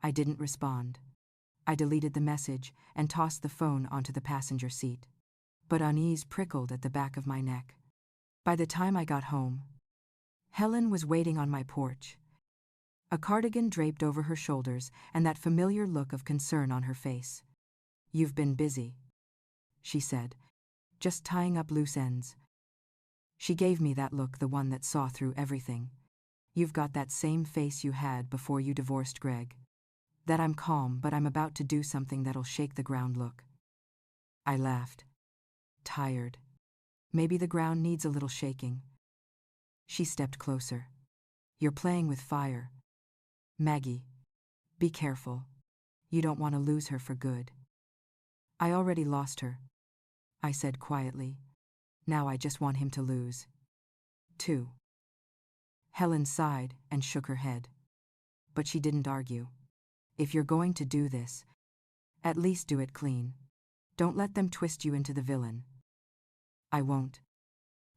I didn't respond. I deleted the message and tossed the phone onto the passenger seat. But unease prickled at the back of my neck. By the time I got home, Helen was waiting on my porch. A cardigan draped over her shoulders and that familiar look of concern on her face. You've been busy, she said, just tying up loose ends. She gave me that look, the one that saw through everything. You've got that same face you had before you divorced Greg. That I'm calm but I'm about to do something that'll shake the ground look. I laughed. Tired. Maybe the ground needs a little shaking. She stepped closer. You're playing with fire. Maggie, be careful. You don't want to lose her for good. I already lost her, I said quietly. Now I just want him to lose. Too. Helen sighed and shook her head. But she didn't argue. If you're going to do this, at least do it clean. Don't let them twist you into the villain. I won't.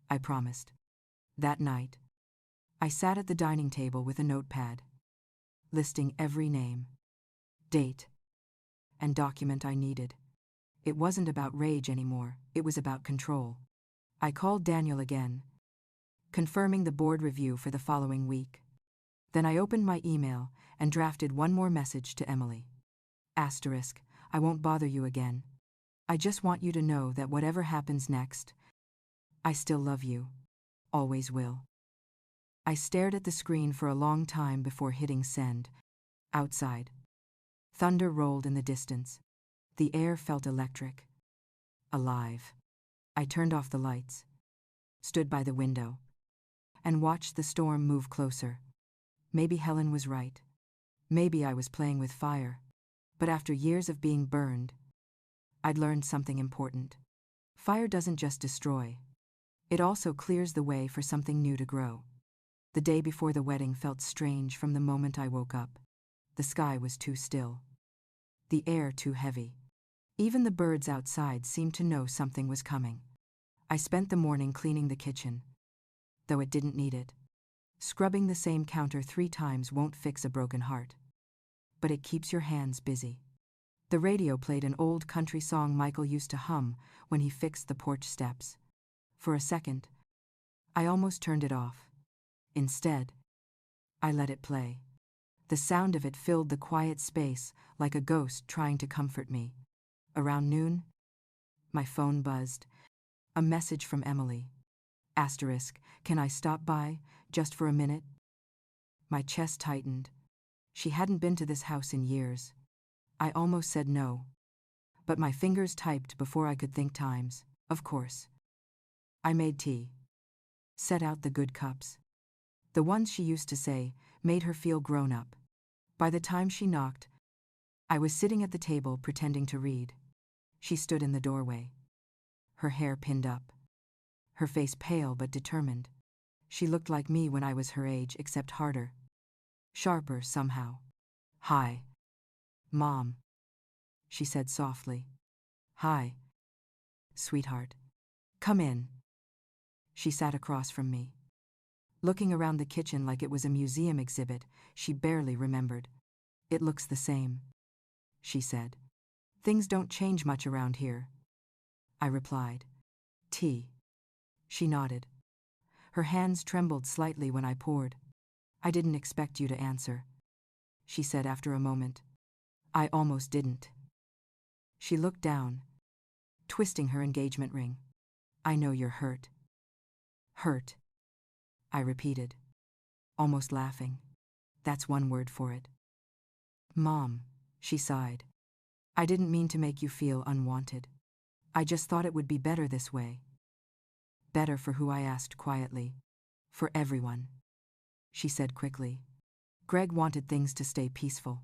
I promised. That night, I sat at the dining table with a notepad, listing every name, date, and document I needed. It wasn't about rage anymore, it was about control. I called Daniel again, confirming the board review for the following week. Then I opened my email and drafted one more message to Emily. Asterisk, I won't bother you again. I just want you to know that whatever happens next, I still love you. Always will. I stared at the screen for a long time before hitting send. Outside, thunder rolled in the distance. The air felt electric. Alive. I turned off the lights, stood by the window, and watched the storm move closer. Maybe Helen was right. Maybe I was playing with fire. But after years of being burned, I'd learned something important. Fire doesn't just destroy. It also clears the way for something new to grow. The day before the wedding felt strange from the moment I woke up. The sky was too still. The air too heavy. Even the birds outside seemed to know something was coming. I spent the morning cleaning the kitchen, though it didn't need it. Scrubbing the same counter 3 times won't fix a broken heart. But it keeps your hands busy. The radio played an old country song Michael used to hum when he fixed the porch steps. For a second, I almost turned it off. Instead, I let it play. The sound of it filled the quiet space like a ghost trying to comfort me. Around noon, my phone buzzed. A message from Emily. Asterisk, can I stop by, just for a minute? My chest tightened. She hadn't been to this house in years. I almost said no. But my fingers typed before I could think times. Of course. I made tea. Set out the good cups. The ones she used to say made her feel grown up. By the time she knocked, I was sitting at the table pretending to read. She stood in the doorway. Her hair pinned up. Her face pale but determined. She looked like me when I was her age, except harder. Sharper somehow. Hi. Mom. She said softly. Hi. Sweetheart. Come in. She sat across from me. Looking around the kitchen like it was a museum exhibit, she barely remembered. It looks the same, she said. Things don't change much around here. I replied. Tea. She nodded. Her hands trembled slightly when I poured. I didn't expect you to answer, she said after a moment. I almost didn't. She looked down, twisting her engagement ring. I know you're hurt. Hurt, I repeated, almost laughing. That's one word for it. Mom, she sighed. I didn't mean to make you feel unwanted. I just thought it would be better this way. Better for who? I asked quietly. For everyone, she said quickly. Greg wanted things to stay peaceful.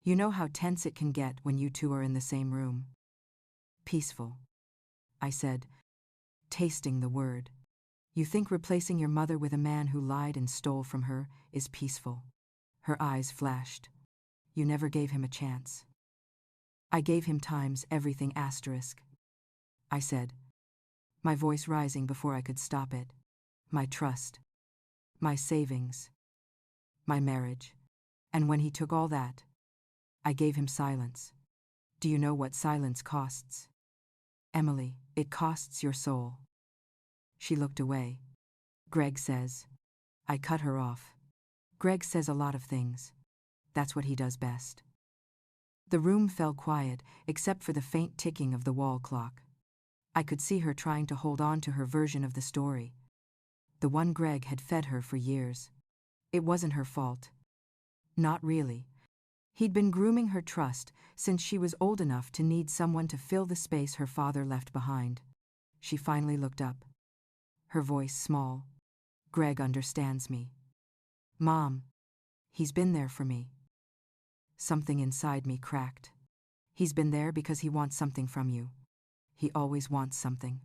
You know how tense it can get when you two are in the same room. Peaceful, I said, tasting the word. You think replacing your mother with a man who lied and stole from her is peaceful? Her eyes flashed. You never gave him a chance. I gave him times everything asterisk, I said, my voice rising before I could stop it. My trust. My savings. My marriage. And when he took all that, I gave him silence. Do you know what silence costs? Emily, it costs your soul. She looked away. Greg says. I cut her off. Greg says a lot of things. That's what he does best. The room fell quiet, except for the faint ticking of the wall clock. I could see her trying to hold on to her version of the story. The one Greg had fed her for years. It wasn't her fault. Not really. He'd been grooming her trust since she was old enough to need someone to fill the space her father left behind. She finally looked up. Her voice small. Greg understands me. Mom. He's been there for me. Something inside me cracked. He's been there because he wants something from you. He always wants something.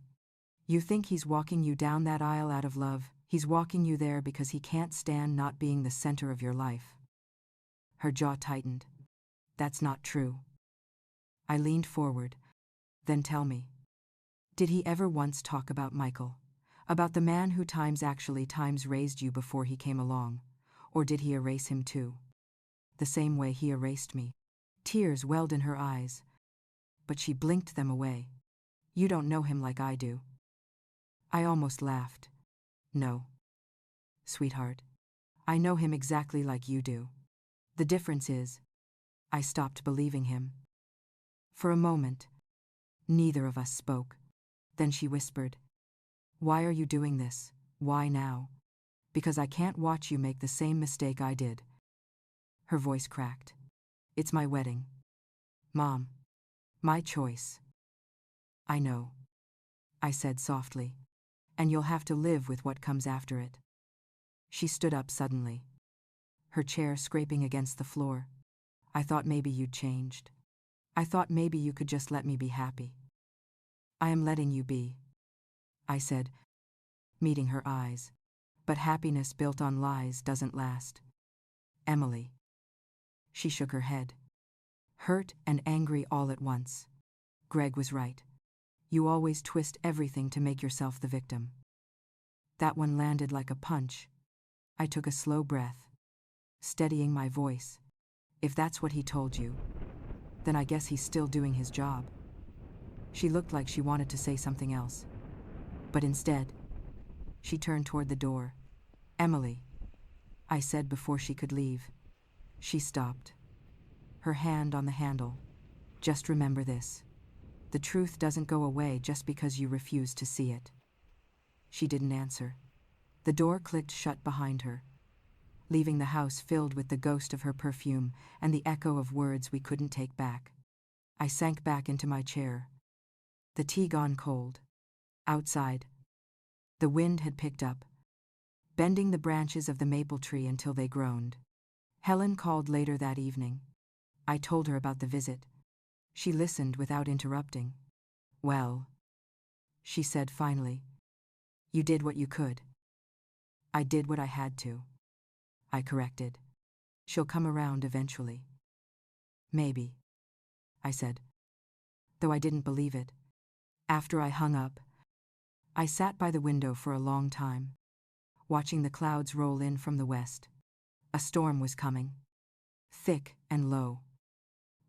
You think he's walking you down that aisle out of love. He's walking you there because he can't stand not being the center of your life. Her jaw tightened. That's not true. I leaned forward. Then tell me. Did he ever once talk about Michael? About the man who times raised you before he came along? Or did he erase him too? The same way he erased me. Tears welled in her eyes, but she blinked them away. You don't know him like I do. I almost laughed. No. Sweetheart. I know him exactly like you do. The difference is, I stopped believing him. For a moment, neither of us spoke. Then she whispered, "Why are you doing this? Why now?" "Because I can't watch you make the same mistake I did." Her voice cracked. "It's my wedding. Mom. My choice." "I know," I said softly. "And you'll have to live with what comes after it." She stood up suddenly, her chair scraping against the floor. "I thought maybe you'd changed. I thought maybe you could just let me be happy." "I am letting you be," I said, meeting her eyes. "But happiness built on lies doesn't last." "Emily." She shook her head, hurt and angry all at once. "Greg was right. You always twist everything to make yourself the victim." That one landed like a punch. I took a slow breath, steadying my voice. "If that's what he told you, then I guess he's still doing his job." She looked like she wanted to say something else, but instead, she turned toward the door. "Emily," I said before she could leave. She stopped, her hand on the handle. "Just remember this. The truth doesn't go away just because you refuse to see it." She didn't answer. The door clicked shut behind her, leaving the house filled with the ghost of her perfume and the echo of words we couldn't take back. I sank back into my chair, the tea gone cold. Outside, the wind had picked up, bending the branches of the maple tree until they groaned. Helen called later that evening. I told her about the visit. She listened without interrupting. "Well," she said finally, "you did what you could." "I did what I had to," I corrected. "She'll come around eventually." "Maybe," I said, though I didn't believe it. After I hung up, I sat by the window for a long time, watching the clouds roll in from the west. A storm was coming, thick and low,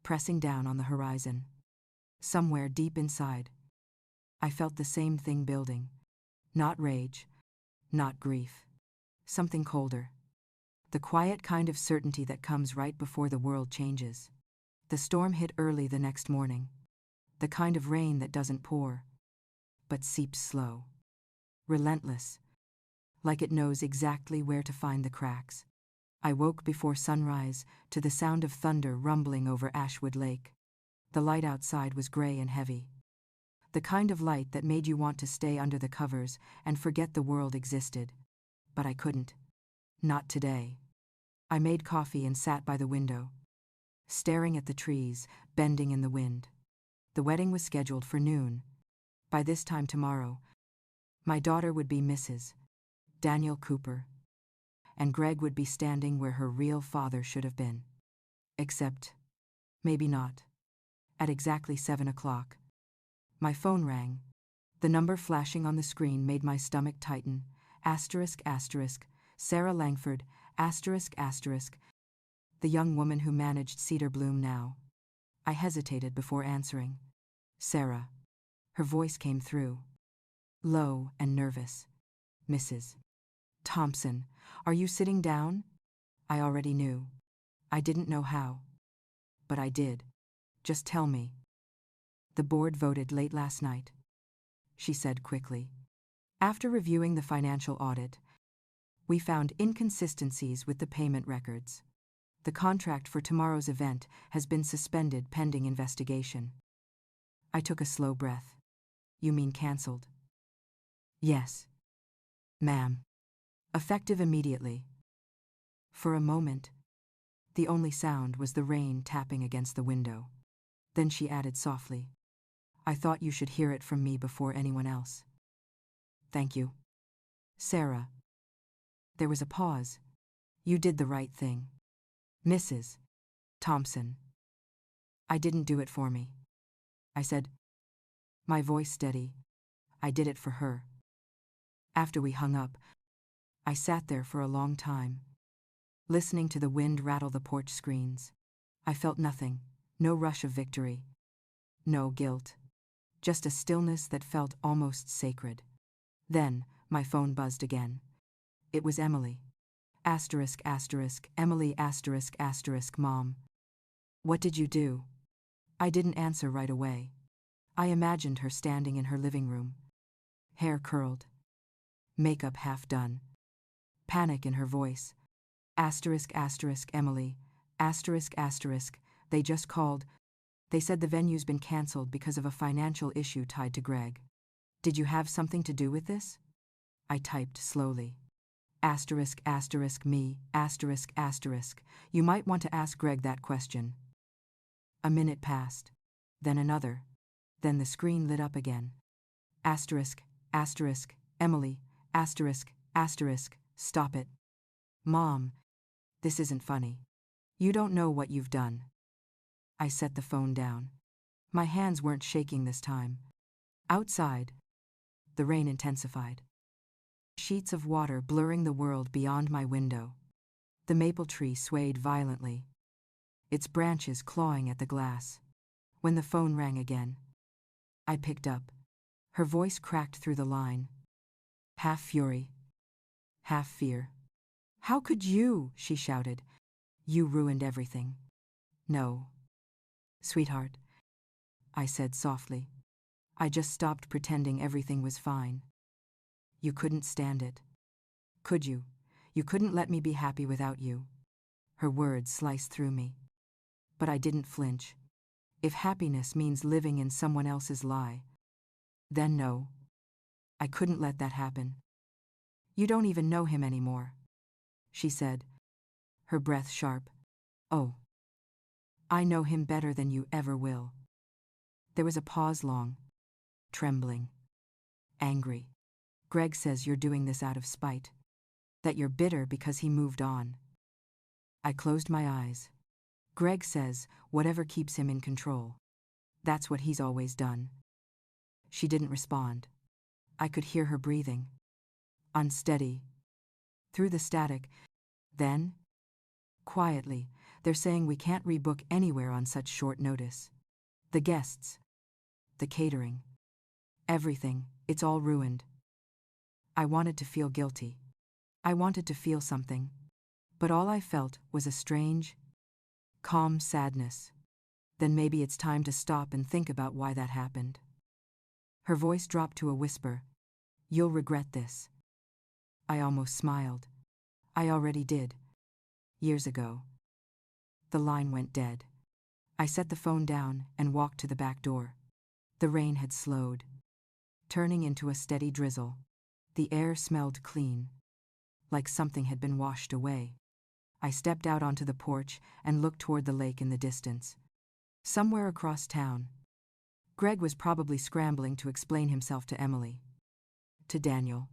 pressing down on the horizon. Somewhere deep inside, I felt the same thing building. Not rage, not grief. Something colder. The quiet kind of certainty that comes right before the world changes. The storm hit early the next morning. The kind of rain that doesn't pour, but seeps slow. Relentless. Like it knows exactly where to find the cracks. I woke before sunrise to the sound of thunder rumbling over Ashwood Lake. The light outside was gray and heavy. The kind of light that made you want to stay under the covers and forget the world existed. But I couldn't. Not today. I made coffee and sat by the window, staring at the trees, bending in the wind. The wedding was scheduled for noon. By this time tomorrow, my daughter would be Mrs. Daniel Cooper, and Greg would be standing where her real father should have been. Except, maybe not. At exactly 7 o'clock, my phone rang. The number flashing on the screen made my stomach tighten. Asterisk, asterisk, Sarah Langford, asterisk, asterisk, the young woman who managed Cedar Bloom now. I hesitated before answering. "Sarah." Her voice came through, low and nervous. "Mrs. Thompson, are you sitting down?" I already knew. I didn't know how. But I did. "Just tell me." "The board voted late last night," she said quickly. "After reviewing the financial audit, we found inconsistencies with the payment records. The contract for tomorrow's event has been suspended pending investigation." I took a slow breath. "You mean canceled?" "Yes, ma'am. Effective immediately." For a moment, the only sound was the rain tapping against the window. Then she added softly, "I thought you should hear it from me before anyone else." "Thank you, Sarah." There was a pause. "You did the right thing, Mrs. Thompson." I didn't do it for me. I said, my voice steady. I did it for her. After we hung up, I sat there for a long time, listening to the wind rattle the porch screens. I felt nothing, no rush of victory, no guilt, just a stillness that felt almost sacred. Then, my phone buzzed again. It was Emily. Asterisk, asterisk, Emily, asterisk, asterisk, Mom. What did you do? I didn't answer right away. I imagined her standing in her living room, hair curled, makeup half done, panic in her voice. Asterisk, asterisk, Emily, asterisk, asterisk, they just called. They said the venue's been cancelled because of a financial issue tied to Greg. Did you have something to do with this? I typed slowly. Asterisk, asterisk, me, asterisk, asterisk. You might want to ask Greg that question. A minute passed. Then another. Then the screen lit up again. Asterisk, asterisk, Emily, asterisk, asterisk, stop it. Mom, this isn't funny. You don't know what you've done. I set the phone down. My hands weren't shaking this time. Outside, the rain intensified. Sheets of water blurring the world beyond my window. The maple tree swayed violently, its branches clawing at the glass. When the phone rang again, I picked up. Her voice cracked through the line. Half fury, half fear. How could you? She shouted. You ruined everything. No. Sweetheart, I said softly. I just stopped pretending everything was fine. You couldn't stand it. Could you? You couldn't let me be happy without you. Her words sliced through me. But I didn't flinch. If happiness means living in someone else's lie, then no. I couldn't let that happen. You don't even know him anymore, she said, her breath sharp. Oh. I know him better than you ever will. There was a pause long, trembling, angry. Greg says you're doing this out of spite, that you're bitter because he moved on. I closed my eyes. Greg says whatever keeps him in control. That's what he's always done. She didn't respond. I could hear her breathing. Unsteady. Through the static. Then, quietly, they're saying we can't rebook anywhere on such short notice. The guests. The catering. Everything, it's all ruined. I wanted to feel guilty. I wanted to feel something. But all I felt was a strange, calm sadness. Then maybe it's time to stop and think about why that happened. Her voice dropped to a whisper. You'll regret this. I almost smiled. I already did. Years ago. The line went dead. I set the phone down and walked to the back door. The rain had slowed, turning into a steady drizzle. The air smelled clean, like something had been washed away. I stepped out onto the porch and looked toward the lake in the distance. Somewhere across town, Greg was probably scrambling to explain himself to Emily, to Daniel,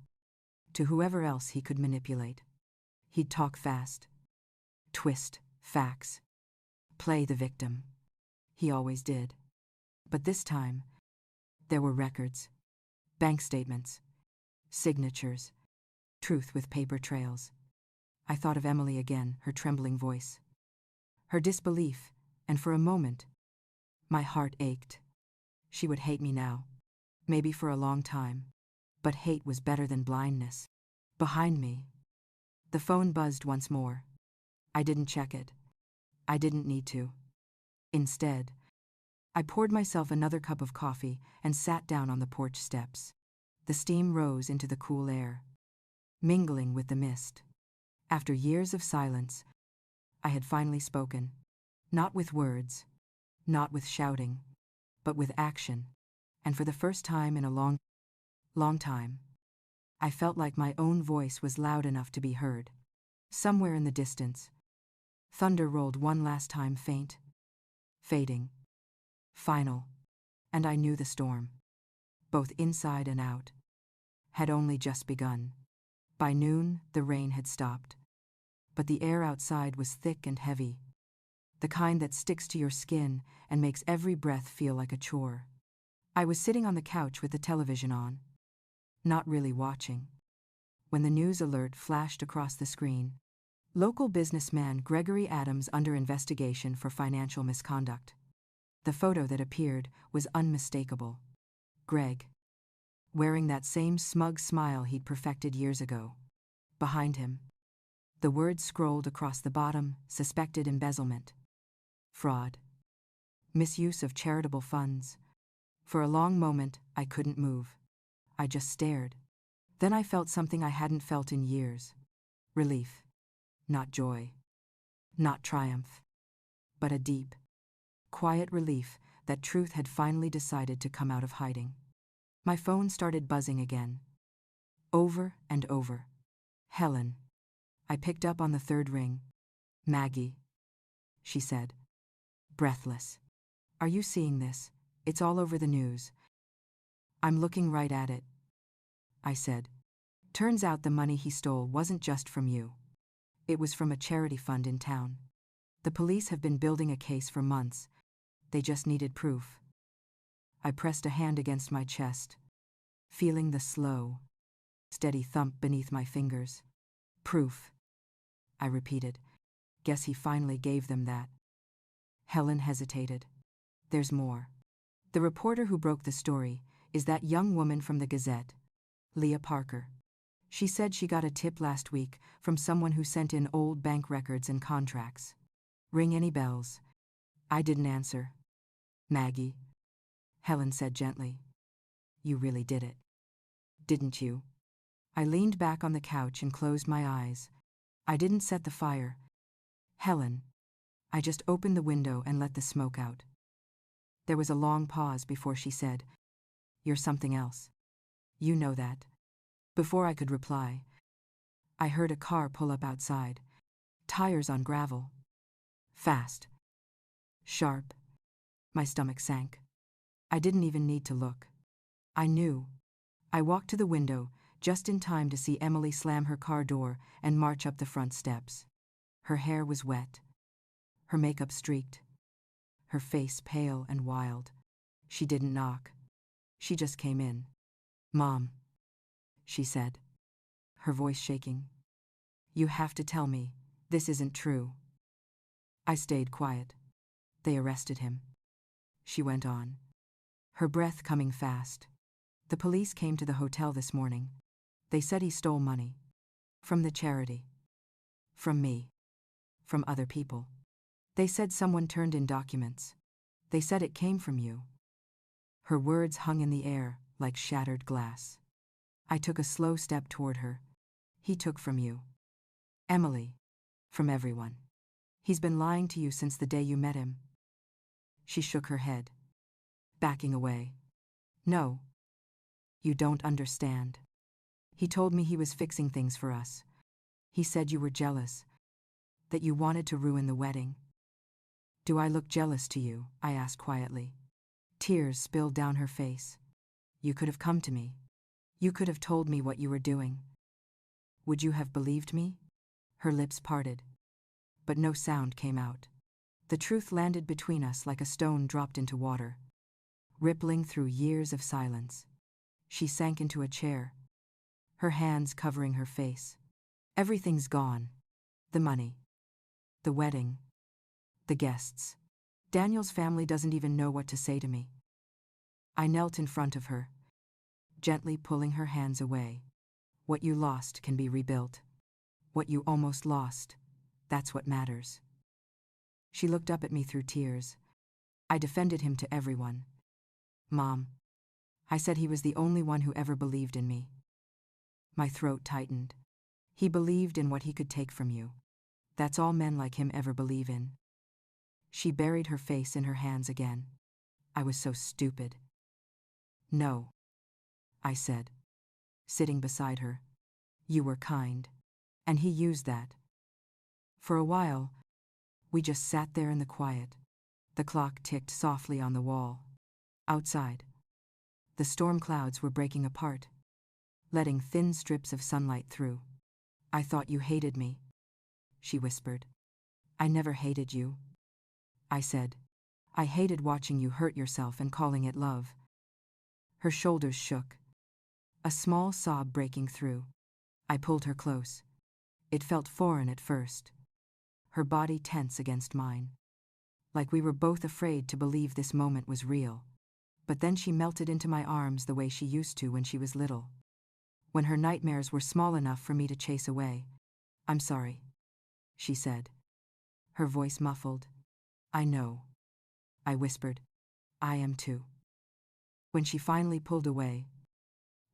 to whoever else he could manipulate. He'd talk fast, twist facts, play the victim. He always did. But this time, there were records, bank statements, signatures, truth with paper trails. I thought of Emily again, her trembling voice, her disbelief, and for a moment, my heart ached. She would hate me now, maybe for a long time, but hate was better than blindness. Behind me, the phone buzzed once more. I didn't check it. I didn't need to. Instead, I poured myself another cup of coffee and sat down on the porch steps. The steam rose into the cool air, mingling with the mist. After years of silence, I had finally spoken. Not with words, not with shouting, but with action. And for the first time in a long time, I felt like my own voice was loud enough to be heard. Somewhere in the distance, thunder rolled one last time, faint, fading, final, and I knew the storm, both inside and out, had only just begun. By noon, the rain had stopped, but the air outside was thick and heavy, the kind that sticks to your skin and makes every breath feel like a chore. I was sitting on the couch with the television on, not really watching, when the news alert flashed across the screen. Local businessman Gregory Adams under investigation for financial misconduct. The photo that appeared was unmistakable. Greg, wearing that same smug smile he'd perfected years ago. Behind him, the words scrolled across the bottom: suspected embezzlement, fraud, misuse of charitable funds. For a long moment, I couldn't move. I just stared. Then I felt something I hadn't felt in years. Relief. Not joy. Not triumph. But a deep, quiet relief that truth had finally decided to come out of hiding. My phone started buzzing again. Over and over. Helen. I picked up on the third ring. Maggie, she said, breathless. Are you seeing this? It's all over the news. I'm looking right at it, I said. Turns out the money he stole wasn't just from you. It was from a charity fund in town. The police have been building a case for months. They just needed proof. I pressed a hand against my chest, feeling the slow, steady thump beneath my fingers. Proof, I repeated. Guess he finally gave them that. Helen hesitated. There's more. The reporter who broke the story is that young woman from the Gazette, Leah Parker. She said she got a tip last week from someone who sent in old bank records and contracts. Ring any bells? I didn't answer. Maggie, Helen said gently. You really did it, didn't you? I leaned back on the couch and closed my eyes. I didn't set the fire, Helen. I just opened the window and let the smoke out. There was a long pause before she said, You're something else. You know that. Before I could reply, I heard a car pull up outside. Tires on gravel. Fast. Sharp. My stomach sank. I didn't even need to look. I knew. I walked to the window, just in time to see Emily slam her car door and march up the front steps. Her hair was wet. Her makeup streaked. Her face pale and wild. She didn't knock. She just came in. Mom, she said, her voice shaking. You have to tell me, this isn't true. I stayed quiet. They arrested him. She went on, her breath coming fast. The police came to the hotel this morning. They said he stole money. From the charity. From me. From other people. They said someone turned in documents. They said it came from you. Her words hung in the air like shattered glass. I took a slow step toward her. He took from you. Emily. From everyone. He's been lying to you since the day you met him. She shook her head, backing away. No. You don't understand. He told me he was fixing things for us. He said you were jealous, that you wanted to ruin the wedding. Do I look jealous to you? I asked quietly. Tears spilled down her face. You could have come to me. You could have told me what you were doing. Would you have believed me? Her lips parted, but no sound came out. The truth landed between us like a stone dropped into water, rippling through years of silence. She sank into a chair, her hands covering her face. Everything's gone. The money. The wedding. The guests. Daniel's family doesn't even know what to say to me. I knelt in front of her, gently pulling her hands away. What you lost can be rebuilt. What you almost lost, that's what matters. She looked up at me through tears. I defended him to everyone. Mom, I said he was the only one who ever believed in me. My throat tightened. He believed in what he could take from you. That's all men like him ever believe in. She buried her face in her hands again. I was so stupid. No, I said, sitting beside her. You were kind. And he used that. For a while, we just sat there in the quiet. The clock ticked softly on the wall. Outside, the storm clouds were breaking apart, letting thin strips of sunlight through. I thought you hated me, she whispered. I never hated you. I said. I hated watching you hurt yourself and calling it love. Her shoulders shook, a small sob breaking through. I pulled her close. It felt foreign at first, her body tense against mine, like we were both afraid to believe this moment was real. But then she melted into my arms the way she used to when she was little, when her nightmares were small enough for me to chase away. I'm sorry, she said, her voice muffled. I know, I whispered. I am too. When she finally pulled away,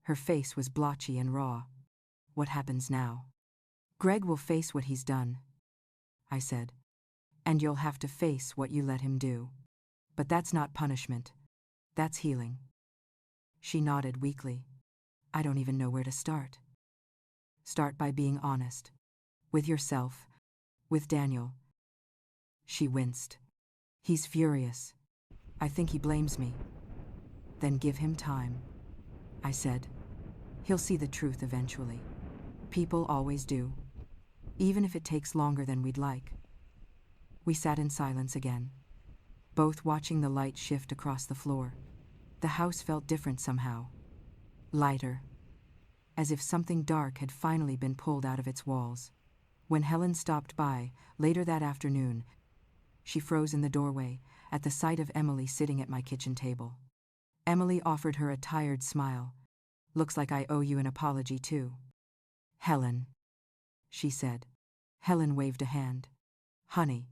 her face was blotchy and raw. What happens now? Greg will face what he's done, I said. And you'll have to face what you let him do. But that's not punishment. That's healing. She nodded weakly. I don't even know where to start. Start by being honest. With yourself. With Daniel. She winced. He's furious. I think he blames me. Then give him time, I said. He'll see the truth eventually. People always do. Even if it takes longer than we'd like. We sat in silence again, both watching the light shift across the floor. The house felt different somehow. Lighter. As if something dark had finally been pulled out of its walls. When Helen stopped by, later that afternoon, she froze in the doorway, at the sight of Emily sitting at my kitchen table. Emily offered her a tired smile. Looks like I owe you an apology too. Helen, she said. Helen waved a hand. Honey,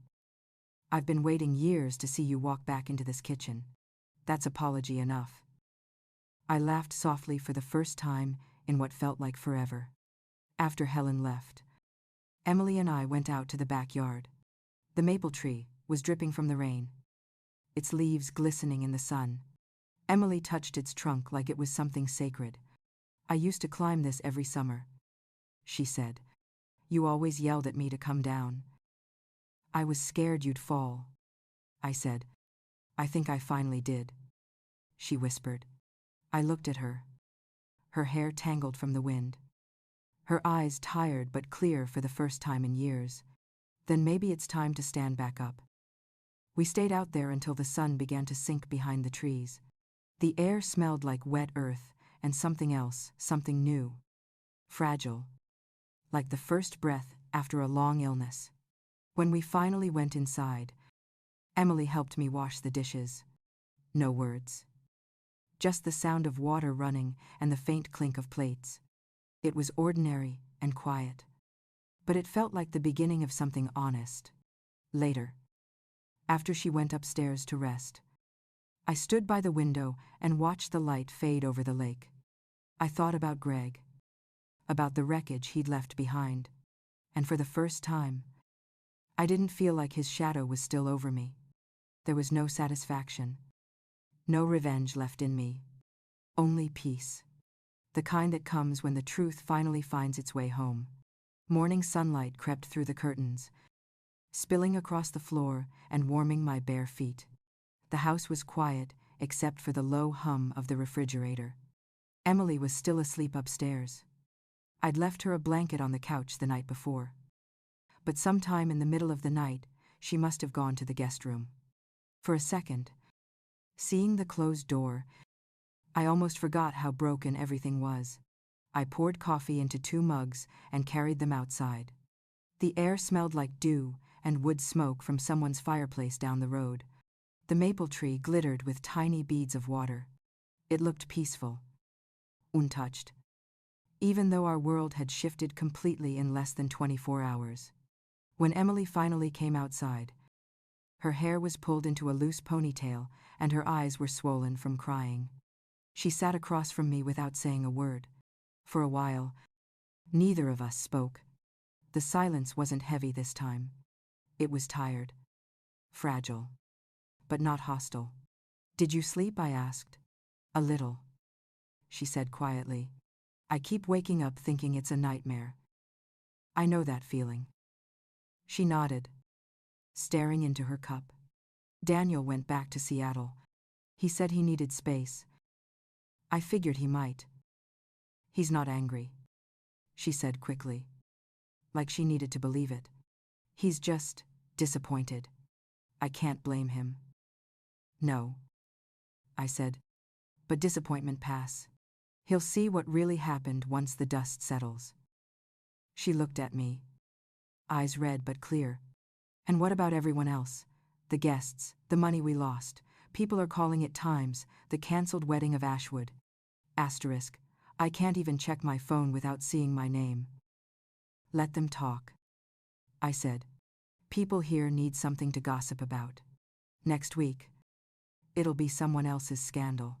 I've been waiting years to see you walk back into this kitchen. That's apology enough. I laughed softly for the first time in what felt like forever. After Helen left, Emily and I went out to the backyard. The maple tree was dripping from the rain, its leaves glistening in the sun. Emily touched its trunk like it was something sacred. I used to climb this every summer, she said. You always yelled at me to come down. I was scared you'd fall, I said. I think I finally did, she whispered. I looked at her. Her hair tangled from the wind. Her eyes tired but clear for the first time in years. Then maybe it's time to stand back up. We stayed out there until the sun began to sink behind the trees. The air smelled like wet earth and something else, something new. Fragile. Like the first breath after a long illness. When we finally went inside, Emily helped me wash the dishes. No words. Just the sound of water running and the faint clink of plates. It was ordinary and quiet. But it felt like the beginning of something honest. Later, after she went upstairs to rest, I stood by the window and watched the light fade over the lake. I thought about Greg, about the wreckage he'd left behind, and for the first time, I didn't feel like his shadow was still over me. There was no satisfaction, no revenge left in me, only peace, the kind that comes when the truth finally finds its way home. Morning sunlight crept through the curtains, spilling across the floor and warming my bare feet. The house was quiet, except for the low hum of the refrigerator. Emily was still asleep upstairs. I'd left her a blanket on the couch the night before. But sometime in the middle of the night, she must have gone to the guest room. For a second, seeing the closed door, I almost forgot how broken everything was. I poured coffee into 2 mugs and carried them outside. The air smelled like dew and wood smoke from someone's fireplace down the road. The maple tree glittered with tiny beads of water. It looked peaceful, untouched, even though our world had shifted completely in less than 24 hours. When Emily finally came outside, her hair was pulled into a loose ponytail and her eyes were swollen from crying. She sat across from me without saying a word. For a while, neither of us spoke. The silence wasn't heavy this time. It was tired, fragile, but not hostile. Did you sleep? I asked. A little, she said quietly. I keep waking up thinking it's a nightmare. I know that feeling. She nodded, staring into her cup. Daniel went back to Seattle. He said he needed space. I figured he might. He's not angry, she said quickly, like she needed to believe it. He's just disappointed. I can't blame him. No, I said. But disappointment pass. He'll see what really happened once the dust settles. She looked at me, eyes red but clear. And what about everyone else? The guests, the money we lost. People are calling it times, the cancelled wedding of Ashwood. Asterisk. I can't even check my phone without seeing my name. Let them talk, I said. People here need something to gossip about. Next week, it'll be someone else's scandal.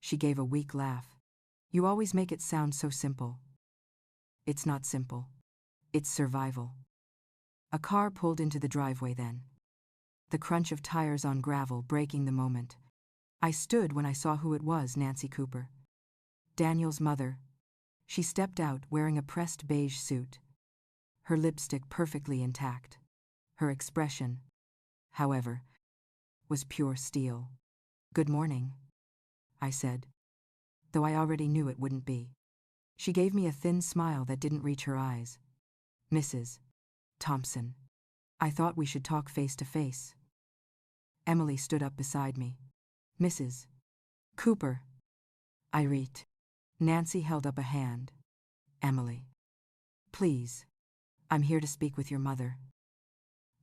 She gave a weak laugh. You always make it sound so simple. It's not simple. It's survival. A car pulled into the driveway then. The crunch of tires on gravel breaking the moment. I stood when I saw who it was, Nancy Cooper. Daniel's mother. She stepped out wearing a pressed beige suit. Her lipstick perfectly intact. Her expression, however, was pure steel. Good morning, I said, though I already knew it wouldn't be. She gave me a thin smile that didn't reach her eyes. Mrs. Thompson, I thought we should talk face to face. Emily stood up beside me. Mrs. Cooper. I read. Nancy held up a hand. Emily. Please. I'm here to speak with your mother.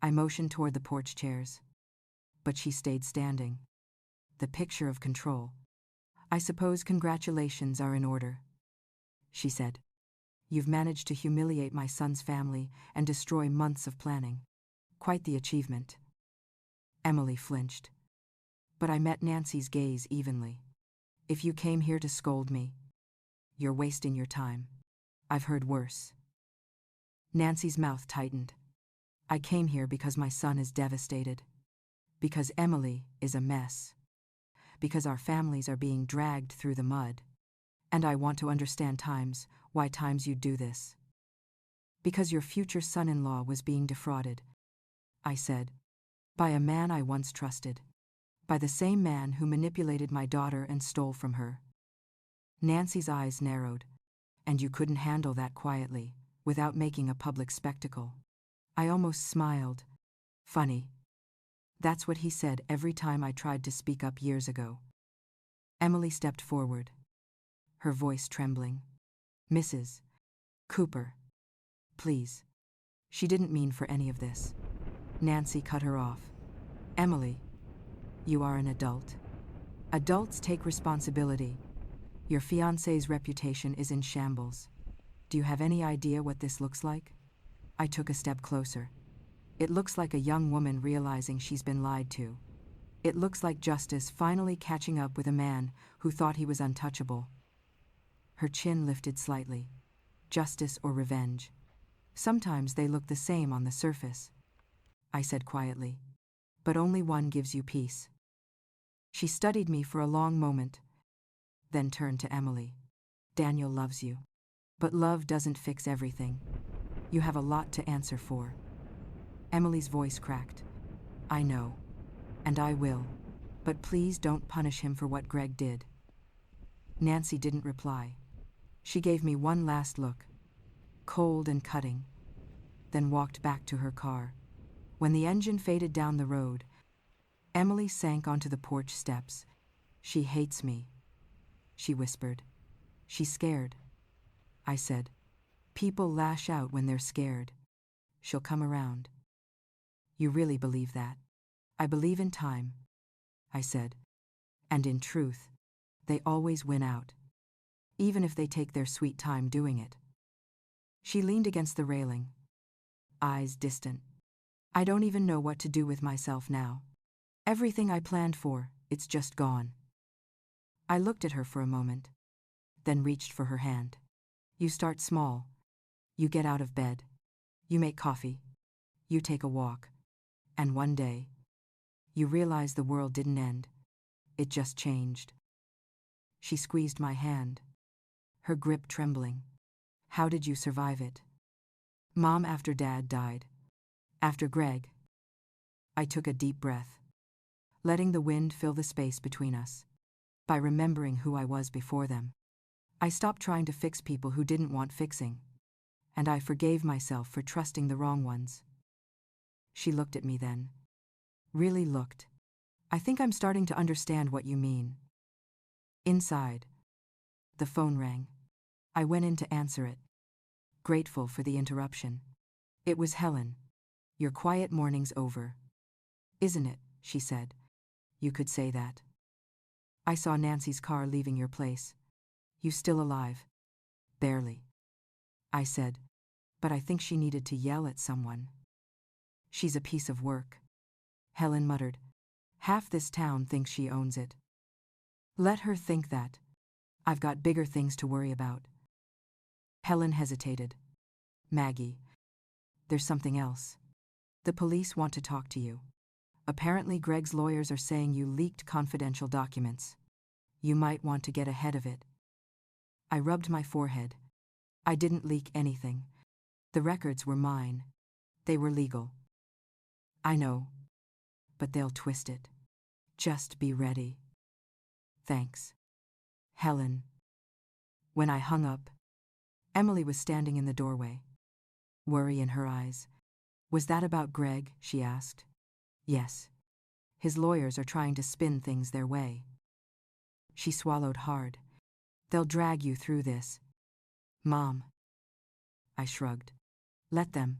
I motioned toward the porch chairs. But she stayed standing. The picture of control. I suppose congratulations are in order, she said. You've managed to humiliate my son's family and destroy months of planning. Quite the achievement. Emily flinched. But I met Nancy's gaze evenly. If you came here to scold me, you're wasting your time. I've heard worse. Nancy's mouth tightened. I came here because my son is devastated. Because Emily is a mess. Because our families are being dragged through the mud. And I want to understand why you do this. Because your future son-in-law was being defrauded, I said. By a man I once trusted. By the same man who manipulated my daughter and stole from her. Nancy's eyes narrowed. And you couldn't handle that quietly, without making a public spectacle. I almost smiled. Funny. That's what he said every time I tried to speak up years ago. Emily stepped forward, her voice trembling. Mrs. Cooper. Please. She didn't mean for any of this. Nancy cut her off. Emily, you are an adult. Adults take responsibility. Your fiancé's reputation is in shambles. Do you have any idea what this looks like? I took a step closer. It looks like a young woman realizing she's been lied to. It looks like justice finally catching up with a man who thought he was untouchable. Her chin lifted slightly. Justice or revenge. Sometimes they look the same on the surface. I said quietly. But only one gives you peace. She studied me for a long moment, then turned to Emily. Daniel loves you. But love doesn't fix everything. You have a lot to answer for. Emily's voice cracked. I know. And I will. But please don't punish him for what Greg did. Nancy didn't reply. She gave me one last look, cold and cutting, then walked back to her car. When the engine faded down the road, Emily sank onto the porch steps. She hates me, she whispered. She's scared. I said, people lash out when they're scared. She'll come around. You really believe that? I believe in time, I said. And in truth, they always win out. Even if they take their sweet time doing it. She leaned against the railing, eyes distant. I don't even know what to do with myself now. Everything I planned for, it's just gone. I looked at her for a moment, then reached for her hand. You start small. You get out of bed. You make coffee. You take a walk. And one day, you realize the world didn't end. It just changed. She squeezed my hand, her grip trembling. How did you survive it? Mom, after Dad died. After Greg. I took a deep breath, letting the wind fill the space between us. By remembering who I was before them. I stopped trying to fix people who didn't want fixing. And I forgave myself for trusting the wrong ones. She looked at me then. Really looked. I think I'm starting to understand what you mean. Inside. The phone rang. I went in to answer it, grateful for the interruption. It was Helen. Your quiet morning's over. Isn't it? She said. You could say that. I saw Nancy's car leaving your place. You still alive? Barely. I said. But I think she needed to yell at someone. She's a piece of work. Helen muttered. Half this town thinks she owns it. Let her think that. I've got bigger things to worry about. Helen hesitated. Maggie. There's something else. The police want to talk to you. Apparently Greg's lawyers are saying you leaked confidential documents. You might want to get ahead of it. I rubbed my forehead. I didn't leak anything. The records were mine. They were legal. I know. But they'll twist it. Just be ready. Thanks. Helen. When I hung up, Emily was standing in the doorway. Worry in her eyes. Was that about Greg? She asked. Yes. His lawyers are trying to spin things their way. She swallowed hard. They'll drag you through this. Mom. I shrugged. Let them.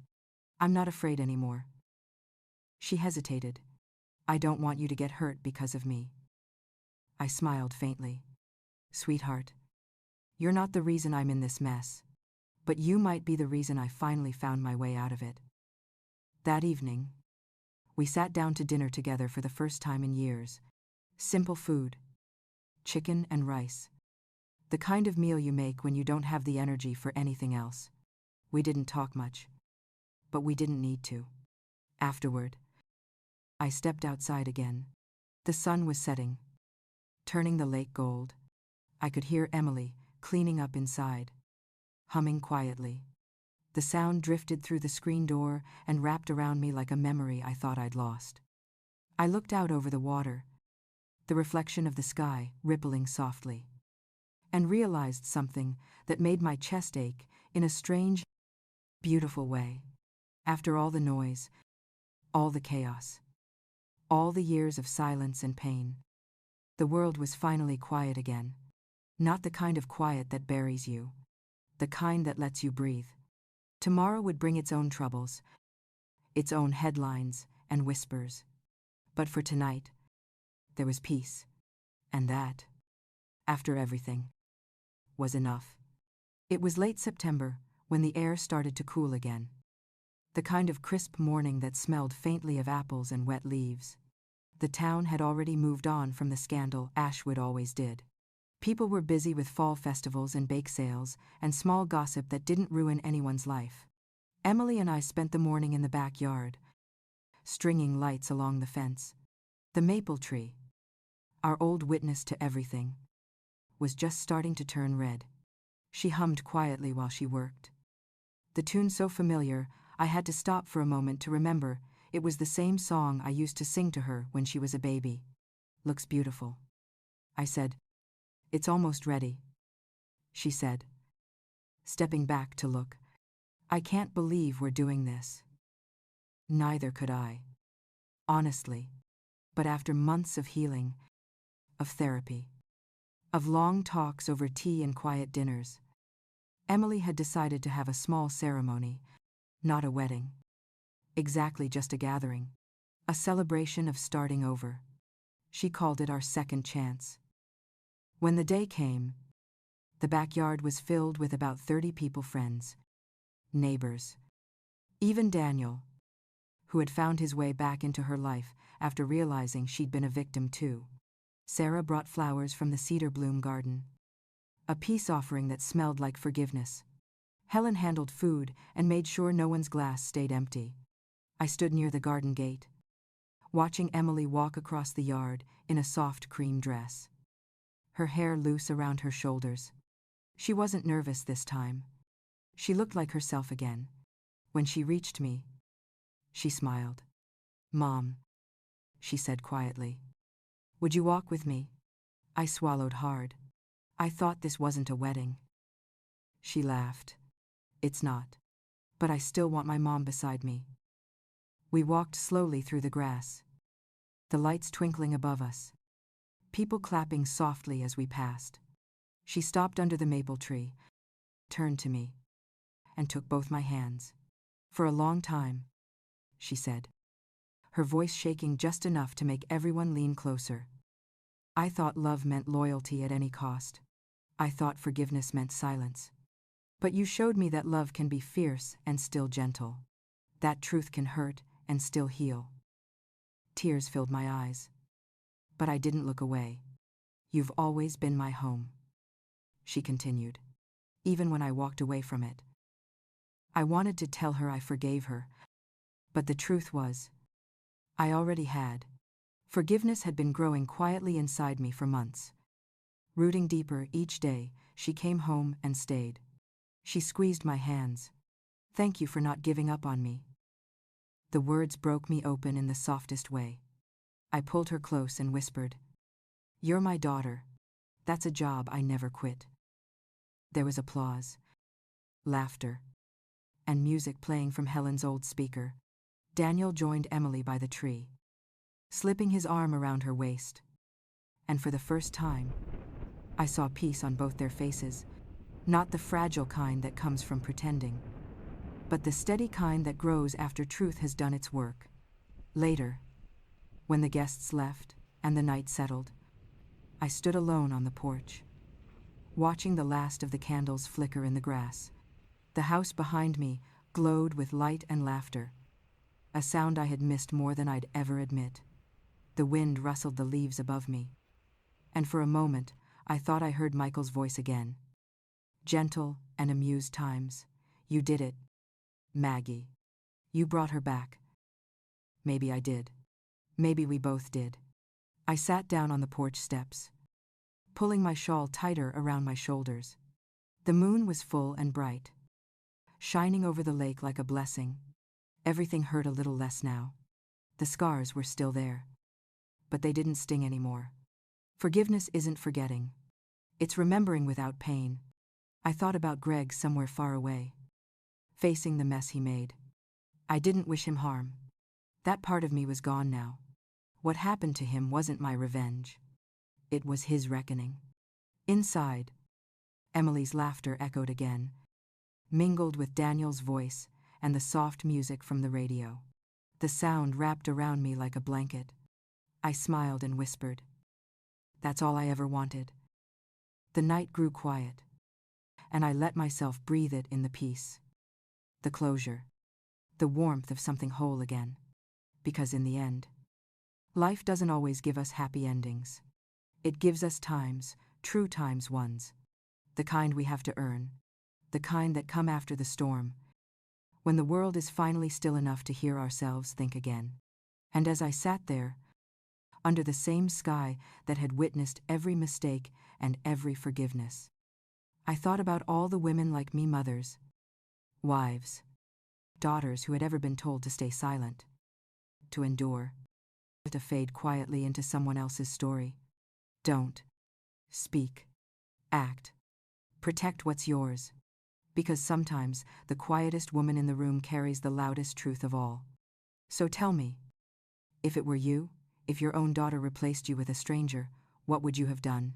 I'm not afraid anymore. She hesitated. I don't want you to get hurt because of me. I smiled faintly. Sweetheart. You're not the reason I'm in this mess. But you might be the reason I finally found my way out of it. That evening, we sat down to dinner together for the first time in years. Simple food. Chicken and rice. The kind of meal you make when you don't have the energy for anything else. We didn't talk much. But we didn't need to. Afterward, I stepped outside again. The sun was setting, turning the lake gold. I could hear Emily cleaning up inside, humming quietly. The sound drifted through the screen door and wrapped around me like a memory I thought I'd lost. I looked out over the water, the reflection of the sky rippling softly, and realized something that made my chest ache in a strange, beautiful way. After all the noise, all the chaos, all the years of silence and pain, the world was finally quiet again. Not the kind of quiet that buries you, the kind that lets you breathe. Tomorrow would bring its own troubles, its own headlines and whispers. But for tonight, there was peace. And that, after everything, was enough. It was late September when the air started to cool again. The kind of crisp morning that smelled faintly of apples and wet leaves. The town had already moved on from the scandal Ashwood always did. People were busy with fall festivals and bake sales and small gossip that didn't ruin anyone's life. Emily and I spent the morning in the backyard, stringing lights along the fence. The maple tree, our old witness to everything, was just starting to turn red. She hummed quietly while she worked. The tune so familiar, I had to stop for a moment to remember it was the same song I used to sing to her when she was a baby. Looks beautiful. I said, It's almost ready. She said, stepping back to look. I can't believe we're doing this. Neither could I. Honestly. But after months of healing, of therapy, of long talks over tea and quiet dinners, Emily had decided to have a small ceremony, not a wedding. Exactly just a gathering. A celebration of starting over. She called it our second chance. When the day came, the backyard was filled with about 30 people, friends, neighbors. Even Daniel, who had found his way back into her life after realizing she'd been a victim too. Sarah brought flowers from the cedar bloom garden. A peace offering that smelled like forgiveness. Helen handled food and made sure no one's glass stayed empty. I stood near the garden gate, watching Emily walk across the yard in a soft cream dress. Her hair loose around her shoulders. She wasn't nervous this time. She looked like herself again. When she reached me, she smiled. Mom, she said quietly. Would you walk with me? I swallowed hard. I thought this wasn't a wedding. She laughed. It's not. But I still want my mom beside me. We walked slowly through the grass. the lights twinkling above us, people clapping softly as we passed. She stopped under the maple tree, turned to me, and took both my hands. "For a long time," she said, her voice shaking just enough to make everyone lean closer. "I thought love meant loyalty at any cost. I thought forgiveness meant silence. But you showed me that love can be fierce and still gentle. That truth can hurt and still heal." Tears filled my eyes. But I didn't look away. "You've always been my home," she continued, even when I walked away from it. I wanted to tell her I forgave her, but the truth was, I already had. Forgiveness had been growing quietly inside me for months. Rooting deeper each day, she came home and stayed. She squeezed my hands. "Thank you for not giving up on me." The words broke me open in the softest way. I pulled her close and whispered, "You're my daughter. That's a job I never quit." There was applause, laughter, and music playing from Helen's old speaker. Daniel joined Emily by the tree, slipping his arm around her waist. And for the first time, I saw peace on both their faces, not the fragile kind that comes from pretending, but the steady kind that grows after truth has done its work. Later, when the guests left and the night settled, I stood alone on the porch, watching the last of the candles flicker in the grass. The house behind me glowed with light and laughter, a sound I had missed more than I'd ever admit. The wind rustled the leaves above me, and for a moment I thought I heard Michael's voice again. Gentle and amused times. "You did it, Maggie. You brought her back." Maybe I did. Maybe we both did. I sat down on the porch steps, pulling my shawl tighter around my shoulders. The moon was full and bright, shining over the lake like a blessing. Everything hurt a little less now. The scars were still there, but they didn't sting anymore. Forgiveness isn't forgetting. It's remembering without pain. I thought about Greg somewhere far away, facing the mess he made. I didn't wish him harm. That part of me was gone now. What happened to him wasn't my revenge. It was his reckoning. Inside, Emily's laughter echoed again, mingled with Daniel's voice and the soft music from the radio. The sound wrapped around me like a blanket. I smiled and whispered, "That's all I ever wanted." The night grew quiet, and I let myself breathe it in the peace, the closure, the warmth of something whole again. Because in the end, life doesn't always give us happy endings. It gives us times, true times ones, the kind we have to earn, the kind that come after the storm, when the world is finally still enough to hear ourselves think again. And as I sat there, under the same sky that had witnessed every mistake and every forgiveness, I thought about all the women like me, mothers, wives, daughters who had ever been told to stay silent, to endure, to fade quietly into someone else's story. Don't. Speak. Act. Protect what's yours. Because sometimes the quietest woman in the room carries the loudest truth of all. So tell me, if it were you, if your own daughter replaced you with a stranger, what would you have done?